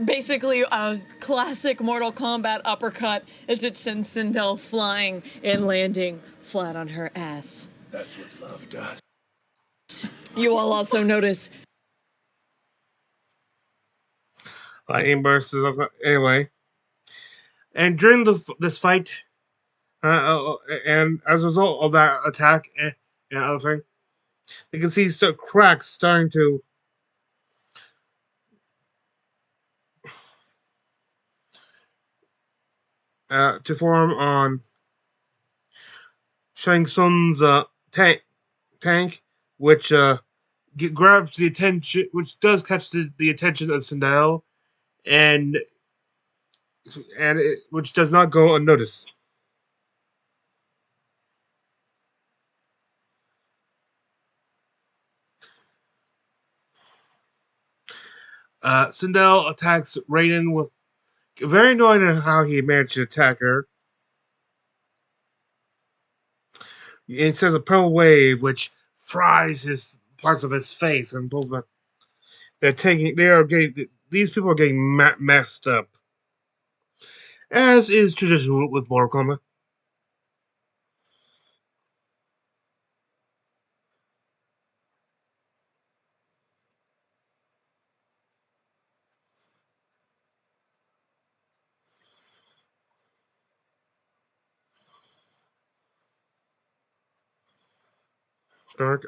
basically a classic Mortal Kombat uppercut as it sends Sindel flying and landing flat on her ass. That's what love does. You will also notice. Lightning bursts anyway. And during this fight, and as a result of that attack and other thing, you can see some cracks starting to form on Shang Tsung's tank, which grabs the attention, which does catch the attention of Sindel, and which does not go unnoticed. Sindel attacks Raiden with very annoying at how he managed to attack her. It says a pearl wave, which fries his parts of his face, and both these people are getting messed up, as is traditional with Mortal Kombat. Dark.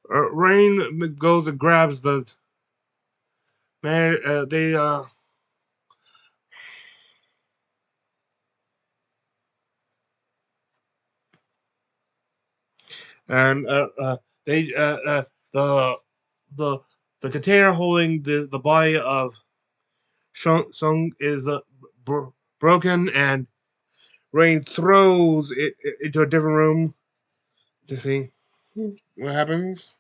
Rain goes and grabs the man. And they the the container holding the body of Sung is broken, and Rain throws it into a different room to see what happens.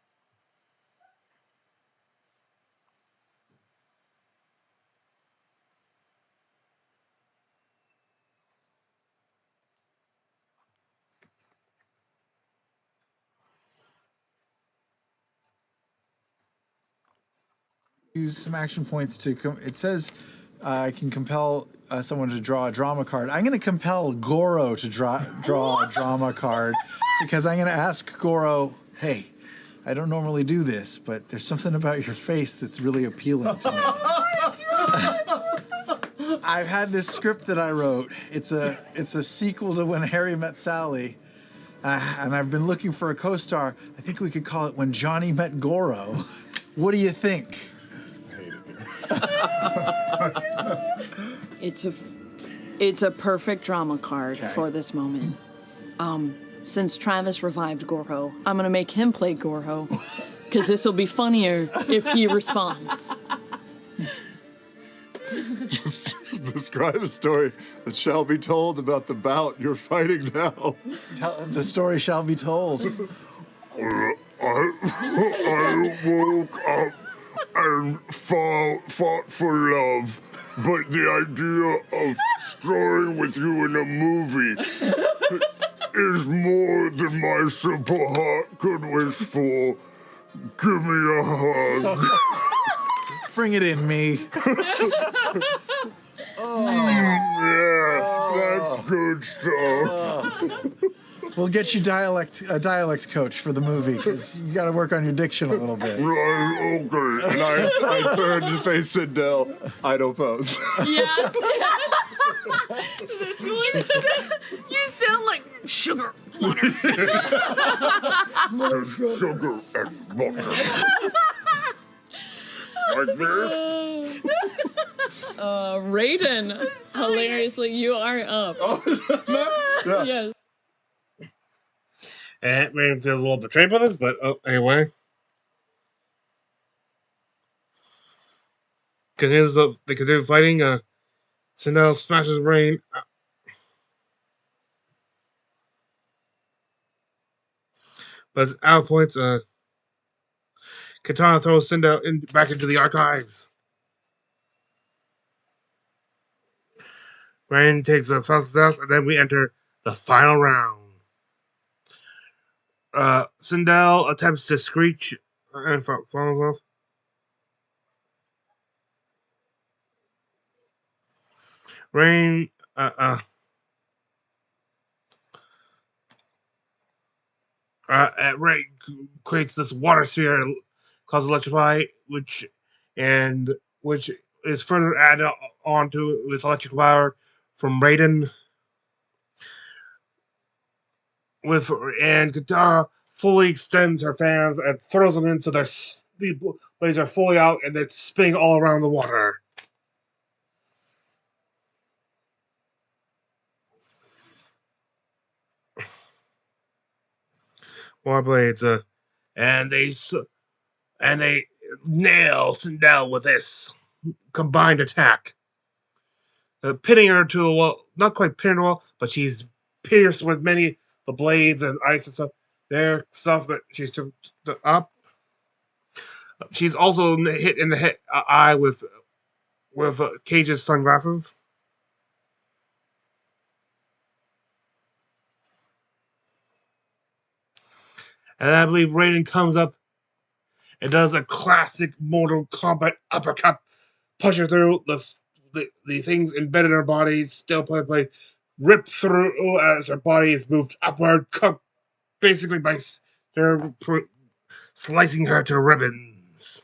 Use some action points to. It says I can compel someone to draw a drama card. I'm going to compel Goro to draw a drama card because I'm going to ask Goro, hey, I don't normally do this, but there's something about your face that's really appealing to me. I've had this script that I wrote. It's a sequel to When Harry Met Sally, and I've been looking for a co-star. I think we could call it When Johnny Met Goro. What do you think? It's a perfect drama card for this moment. Since Travis revived Goro, I'm gonna make him play Goro, because this will be funnier if he responds. Just describe a story that shall be told about the bout you're fighting now. The story shall be told. I woke up and fought for love, but the idea of starring with you in a movie is more than my simple heart could wish for. Give me a hug. Bring it in, me. Yeah, that's good stuff. We'll get you a dialect coach for the movie, because you got to work on your diction a little bit. Right, okay. And I turn to face Sindel. I don't pose. Yes. You sound like sugar water. Sugar and water. Like this? Raiden, hilariously, you are up. Yeah. Yes. And Raiden feels a little betrayed by this, but anyway. They continue fighting. Sindel smashes Rain. But at points, Katana throws Sindel back into the archives. Rain takes a fast success, and then we enter the final round. Sindel attempts to screech and falls off. Rain Rain creates this water sphere called Electrify, which is further added onto with electric power from Raiden. And Katana fully extends her fans and throws them in so the blades are fully out and it's spinning all around the water. Water blades, and they nail Sindel with this combined attack, pinning her to a wall. Not quite pinning her wall, but she's pierced with many the blades and ice and stuff. Their stuff that she's up. She's also hit in the eye with Cage's sunglasses. And I believe Raiden comes up and does a classic Mortal Kombat uppercut, push her through the things embedded in her body, still play, rip through as her body is moved upward, basically by slicing her to ribbons.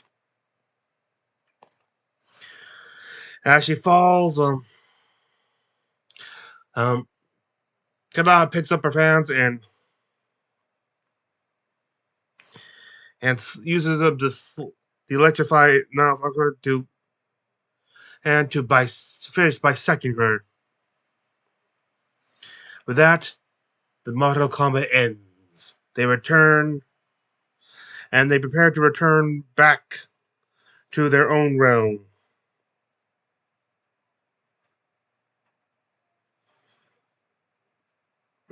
As she falls, Katana picks up her fans and uses them to electrify her to finish bisecting her. With that, the Mortal Kombat ends. They return, and they prepare to return back to their own realm.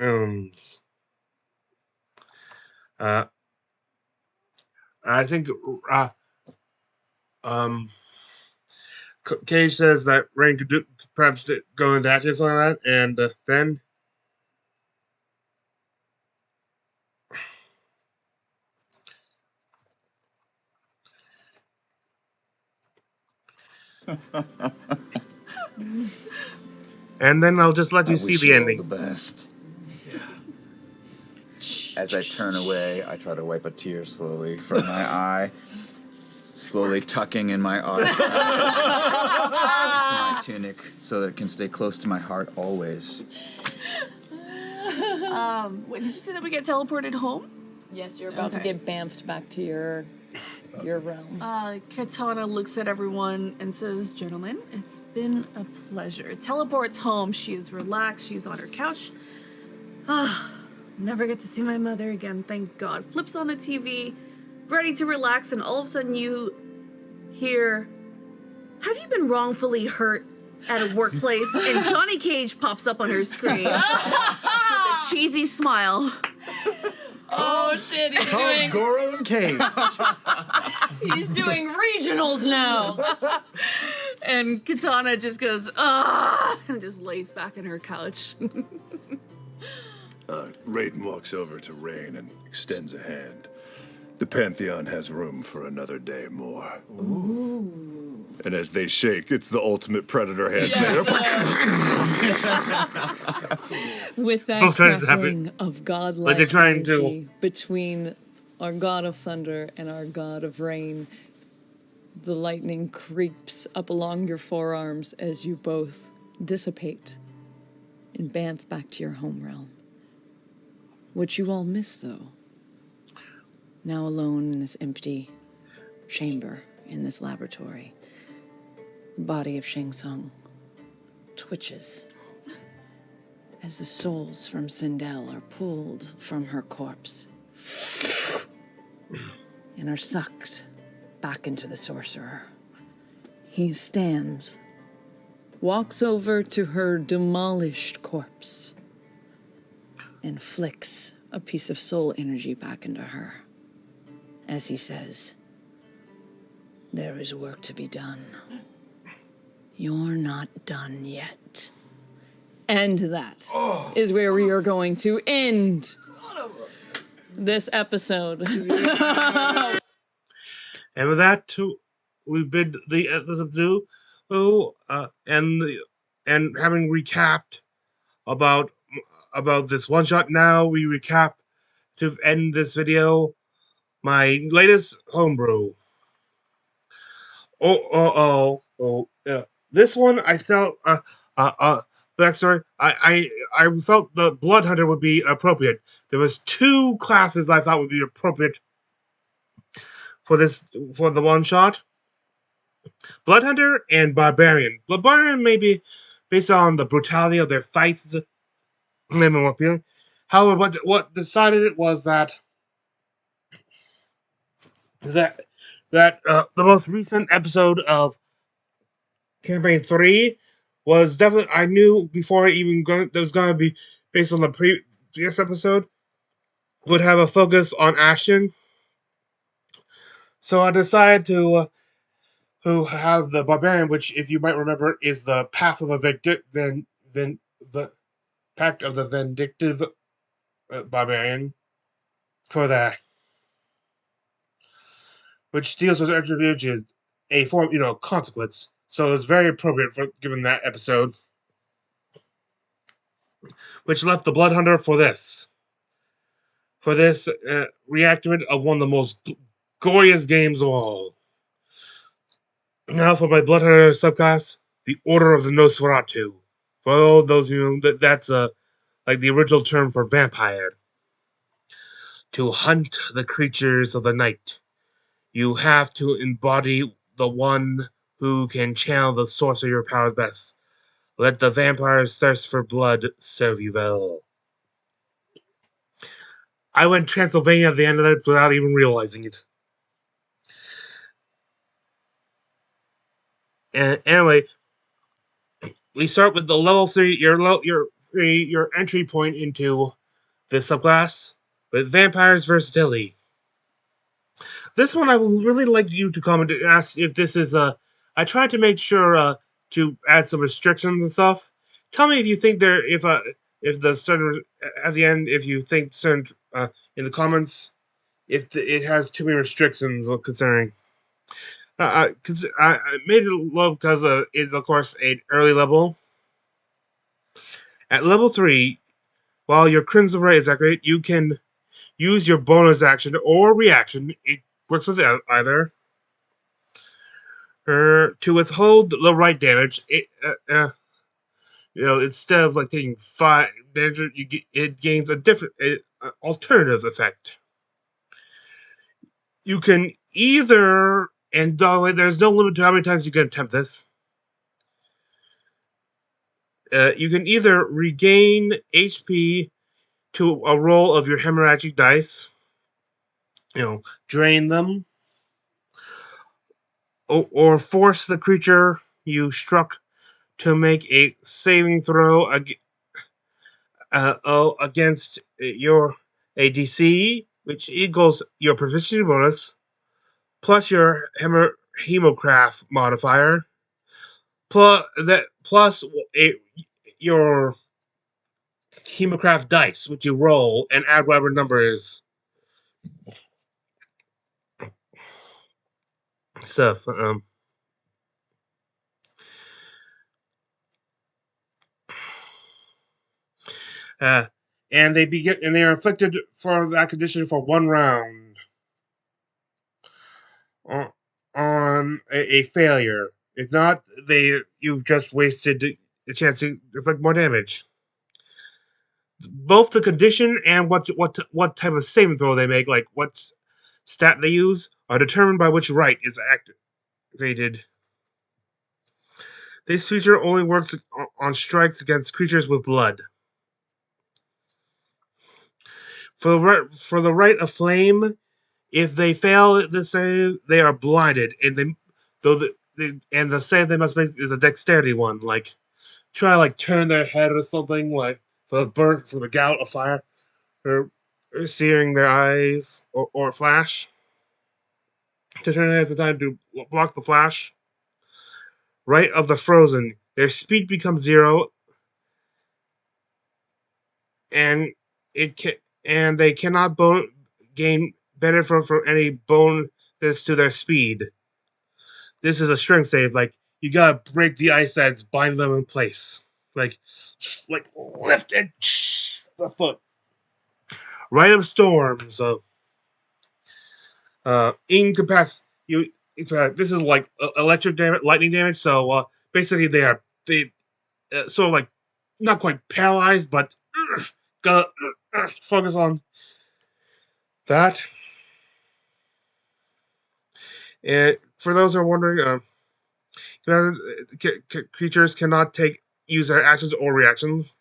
um, uh, I think um, Cage says that Rain could perhaps go into action something like that, and then I'll just let you see the ending. All the best. As I turn away, I try to wipe a tear slowly from my eye, slowly tucking in my eye into my tunic so that it can stay close to my heart always. Wait, did you say that we get teleported home? Yes, you're about to get bamfed back to your realm. Katana looks at everyone and says, "Gentlemen, it's been a pleasure." Teleports home. She is relaxed. She's on her couch. Never get to see my mother again, thank God. Flips on the TV, ready to relax, and all of a sudden you hear, "Have you been wrongfully hurt at a workplace?" And Johnny Cage pops up on her screen with a cheesy smile. Oh shit, he's doing Goro and Cage. he's doing regionals now. And Katana just goes, "Ah," and just lays back in her couch. Raiden walks over to Rain and extends a hand. The Pantheon has room for another day more. Ooh. And as they shake, it's the ultimate Predator handshake. With that Sometimes crackling of godlike they're trying to- energy between our god of thunder and our god of rain, the lightning creeps up along your forearms as you both dissipate and bamf back to your home realm. What you all miss, though, now alone in this empty chamber in this laboratory, the body of Shang Tsung twitches as the souls from Sindel are pulled from her corpse and are sucked back into the sorcerer. He stands, walks over to her demolished corpse, and flicks a piece of soul energy back into her as he says, "There is work to be done. You're not done yet." And that is where we are going to end this episode. And with that, we bid the episode and having recapped about this one shot. Now we recap to end this video. My latest homebrew. This one I felt backstory. I felt the Blood Hunter would be appropriate. There was two classes I thought would be appropriate for the one shot. Blood Hunter and Barbarian. Barbarian may be based on the brutality of their fights, maybe more appealing. However, what decided it was that the most recent episode of Campaign 3 was definitely, I knew before I even that was going to be based on the previous episode, would have a focus on action. So I decided to have the Barbarian, which, if you might remember, is the path of the the pact of the vindictive Barbarian, for that, which deals with attribution, a form, consequence. So it's very appropriate for given that episode, which left the Blood Hunter for this reactivate of one of the most goriest games of all. Now for my Blood Hunter subclass, the Order of the Nosferatu. For all those that's like the original term for vampire. To hunt the creatures of the night, you have to embody the one who can channel the source of your powers best. Let the vampire's thirst for blood serve you well. I went Transylvania at the end of that without even realizing it. And anyway, we start with the level 3. Your your entry point into this subclass with Vampire's Versatility. This one I would really like you to comment and ask if this is I tried to make sure to add some restrictions and stuff. Tell me if you think there if the certain at the end if you think certain in the comments if it has too many restrictions concerning. Because I made it low because it's of course an early level. At level 3, while your Crimson Ray is activated, you can use your bonus action or reaction. It works with either. To withhold the right damage, instead of like taking 5 damage, it gains a different alternative effect. You can either, and by the way, there's no limit to how many times you can attempt this. You can either regain HP to a roll of your hemorrhagic dice, drain them, or force the creature you struck to make a saving throw against your ADC, which equals your proficiency bonus, plus your hemocraft modifier, plus your hemocraft dice, which you roll and add whatever number is. Stuff. And they are afflicted for that condition for 1 round on a failure. If not, you've just wasted a chance to inflict more damage. Both the condition and what type of saving throw they make, like what stat they use, are determined by which right is activated. This feature only works on strikes against creatures with blood. For the right of flame, if they fail the save, they are blinded, and the save they must make is a dexterity one, like try to like turn their head or something, like for the gout of fire, or searing their eyes, or flash. To turn it at the time to block the flash. Right of the frozen, their speed becomes 0, and they cannot gain benefit from any bonus to their speed. This is a strength save. Like you gotta break the ice that's binding them in place. Like lift it the foot. Right of storm. So incapacitate you. This is like electric damage, lightning damage. So basically they sort of like not quite paralyzed, but gotta focus on that. And for those who are wondering, creatures cannot use their actions or reactions.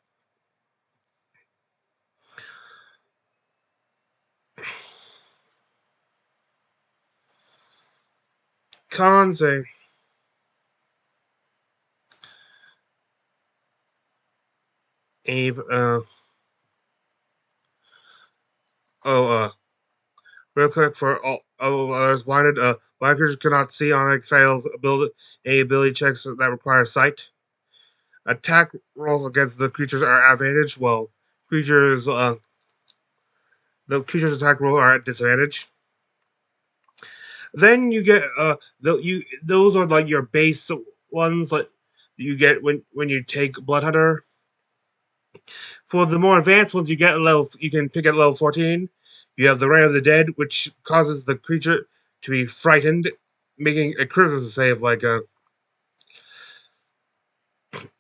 Cons Abe, real quick for all others blinded, blind creatures cannot see on fails ability checks that require sight. Attack rolls against the creatures are advantage, while the creatures attack rolls are at disadvantage. Then you get those are like your base ones like you get when you take Blood Hunter. For the more advanced ones, you can pick at level 14. You have the Ray of the Dead, which causes the creature to be frightened, making a critical save. Like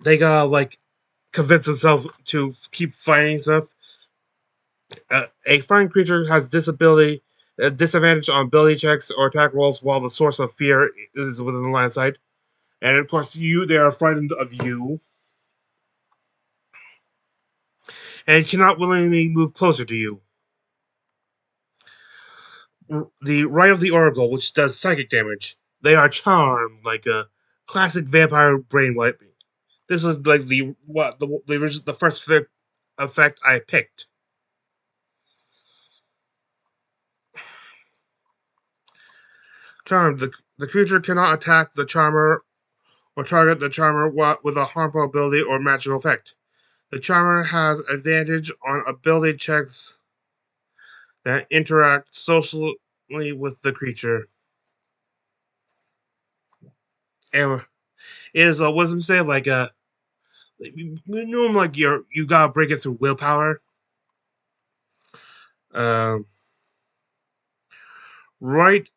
they gotta like convince themselves to keep fighting stuff. A frightened creature has disadvantage on ability checks or attack rolls while the source of fear is within the line of sight. And of course, they are frightened of you. And cannot willingly move closer to you. The Right of the Oracle, which does psychic damage. They are charmed, like a classic vampire brain wiping. This was like the first effect I picked. Charm. The creature cannot attack the charmer or target the charmer with a harmful ability or magical effect. The charmer has advantage on ability checks that interact socially with the creature. And it is a wisdom save like you gotta break it through willpower. Right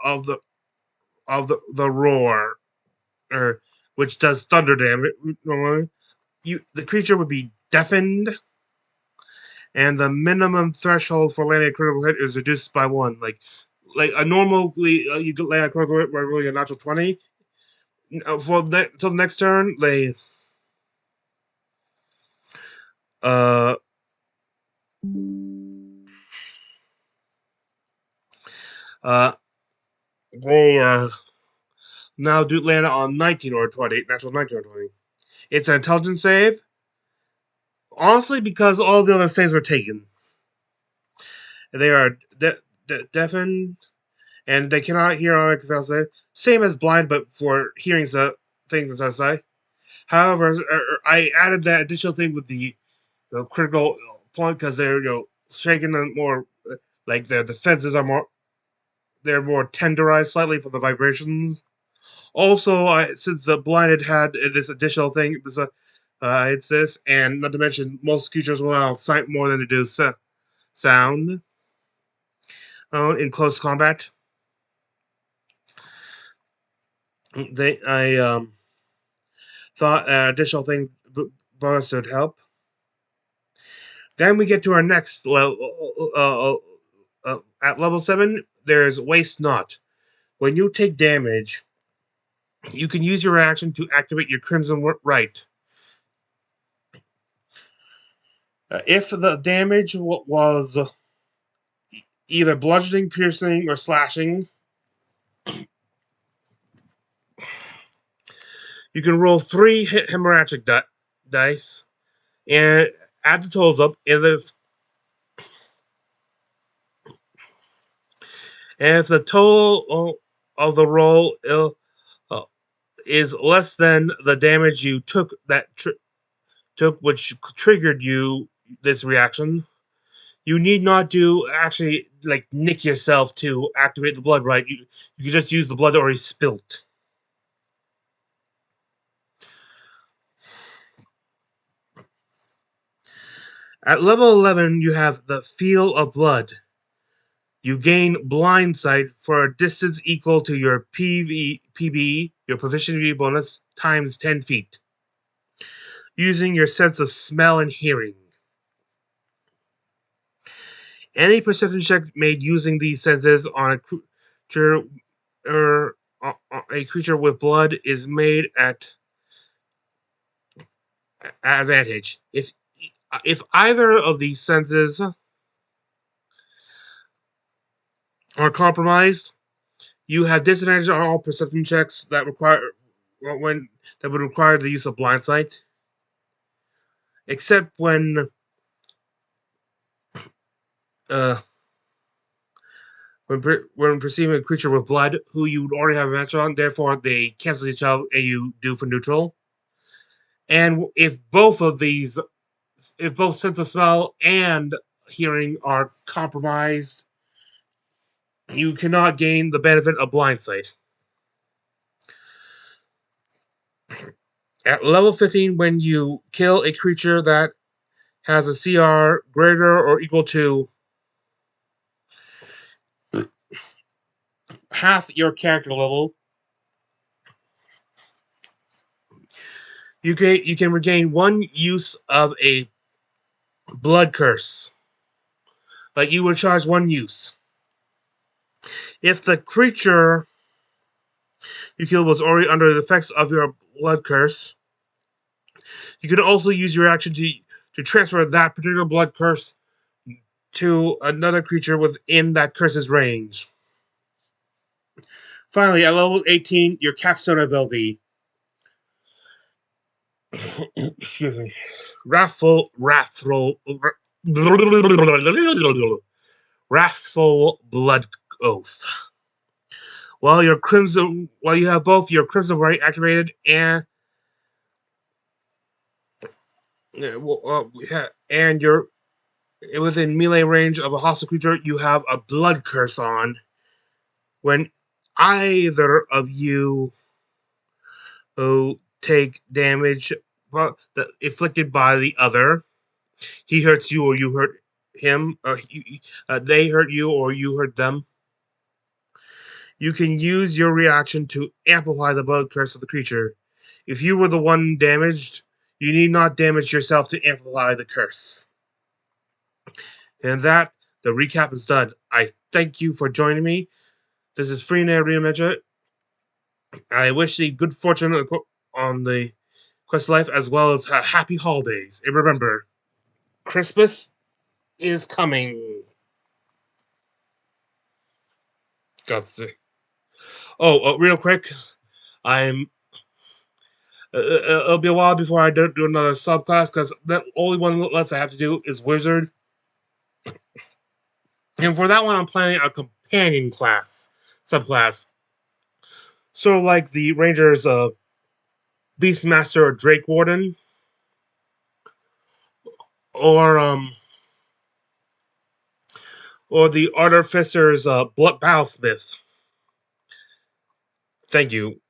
of the roar, or which does thunder damage. Normally, the creature would be deafened, and the minimum threshold for landing a critical hit is reduced by 1. Like a normally you could land a critical hit by rolling a natural 20. For till the next turn, they uh uh they now do land on 19 or 20, natural 19 or 20. It's an intelligence save. Honestly, because all the other saves were taken. They are deafened, and they cannot hear on it. Same as blind, but for hearing things outside. However, I added that additional thing with the critical point because they're shaking them more, like their defenses are more. They're more tenderized slightly for the vibrations. Also, since the blinded had this additional thing, it's this, and not to mention most creatures will have sight more than they do sound. In close combat, I thought an additional thing bonus would help. Then we get to our next level. At level 7, there's Waste Not. When you take damage, you can use your action to activate your Crimson Right. If the damage was either bludgeoning, piercing, or slashing, you can roll 3 hemorrhagic dice and add the totals up. And if the total of the roll is less than the damage you took, which triggered you this reaction, you need not do actually like nick yourself to activate the blood right. You can just use the blood already spilt. At level 11, you have the Feel of Blood. You gain blind sight for a distance equal to your PB, your proficiency bonus, times 10 feet, using your sense of smell and hearing. Any perception check made using these senses on a creature or a creature with blood is made at advantage. If either of these senses are compromised, you have disadvantage on all perception checks that would require the use of blind sight, except when when perceiving a creature with blood who you would already have advantage on. Therefore, they cancel each other, and you do for neutral. And if both sense of smell and hearing are compromised, you cannot gain the benefit of blind sight. At level 15, when you kill a creature that has a CR greater or equal to half your character level, you can regain 1 use of a blood curse. Like you would charge 1 use. If the creature you killed was already under the effects of your blood curse, you can also use your action to transfer that particular blood curse to another creature within that curse's range. Finally, at level 18, your capstone ability. excuse me, wrathful, wrathful blood oath. While you have both your crimson right activated and you're within melee range of a hostile creature, you have a blood curse on. When either of you who take damage inflicted by the other, he hurts you or you hurt him, they hurt you or you hurt them, you can use your reaction to amplify the blood curse of the creature. If you were the one damaged, you need not damage yourself to amplify the curse. And that, the recap is done. I thank you for joining me. This is Freenair Reimagined. I wish you good fortune on the quest of life as well as happy holidays. And remember, Christmas is coming. That's it. Real quick, I'm. It'll be a while before I do another subclass because the only one left I have to do is Wizard. And for that one, I'm planning a companion class, subclass. Sort of like the Rangers Beastmaster or Drake Warden. Or the Artificer's Battlesmith. Thank you.